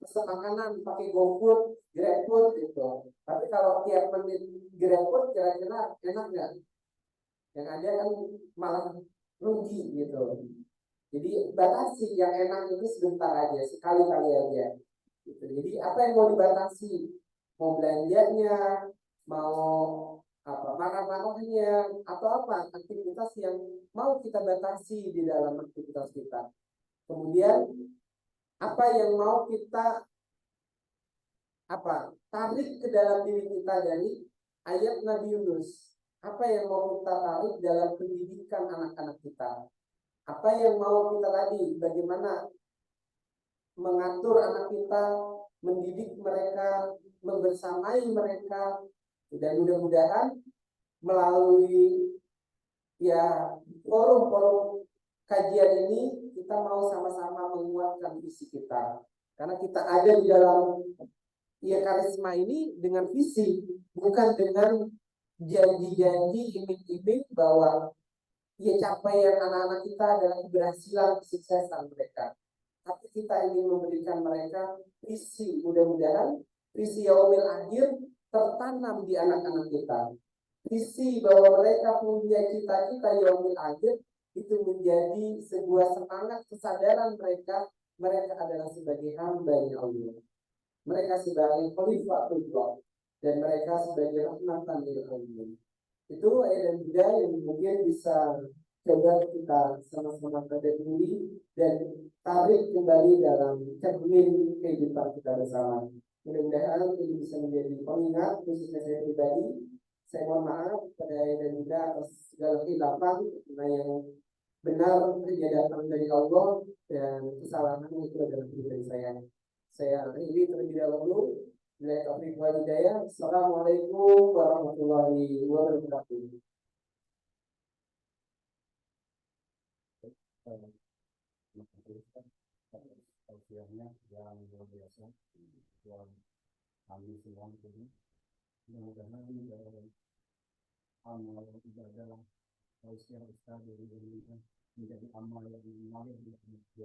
A: pesan makanan pakai GoFood, GrabFood gitu. Tapi kalau tiap menit GrabFood kira-kira enak nggak? Yang ada kan malah rugi gitu. Jadi batasi, yang enak itu sebentar aja, sekali-kali aja. Gitu. Jadi apa yang mau dibatasi? Mau belanjanya, mau marah-marahnya, atau apa aktivitas yang mau kita batasi di dalam aktivitas kita. Kemudian apa yang mau kita tarik ke dalam diri kita dari ayat Nabi Yunus. Apa yang mau kita tarik dalam pendidikan anak-anak kita. Apa yang mau kita tadi, bagaimana mengatur anak kita, mendidik mereka, membersamai mereka, dan mudah-mudahan melalui forum-forum kajian ini kita mau sama-sama menguatkan visi kita. Karena kita ada di dalam karisma ini dengan visi, bukan dengan janji-janji, iming-iming bahwa ya capaian anak-anak kita adalah keberhasilan, kesuksesan mereka. Tapi kita ingin memberikan mereka visi, mudah-mudahan visi yaumil akhir tertanam di anak-anak kita. Visi bahwa mereka punya cita-cita yaumil akhir itu menjadi sebuah semangat kesadaran mereka, mereka adalah sebagai hamba-Nya Allah. Mereka sebagai khalifatullah dan mereka sebagai rahmatan lil alamin. Itu dan juga yang mungkin bisa coba kita sama-sama pelajari dan tarik kembali dalam cermin kehidupan kita bersama. Mudah-mudahan ini bisa menjadi pengingat khususnya saya pribadi. Saya mohon maaf pada dan juga atas segala khilafan yang benar hanya datang dari Allah dan kesalahan itu adalah dari saya. Saya akhiri terlebih dahulu. Bila taufik wal hidayah. Assalamualaikum warahmatullahi wabarakatuh.
B: Tausiahnya yang luar biasa buat kami semua ini. Mudah-mudahan amal ibadah tausiah Ustaz dari menjadi amal yang mengalir di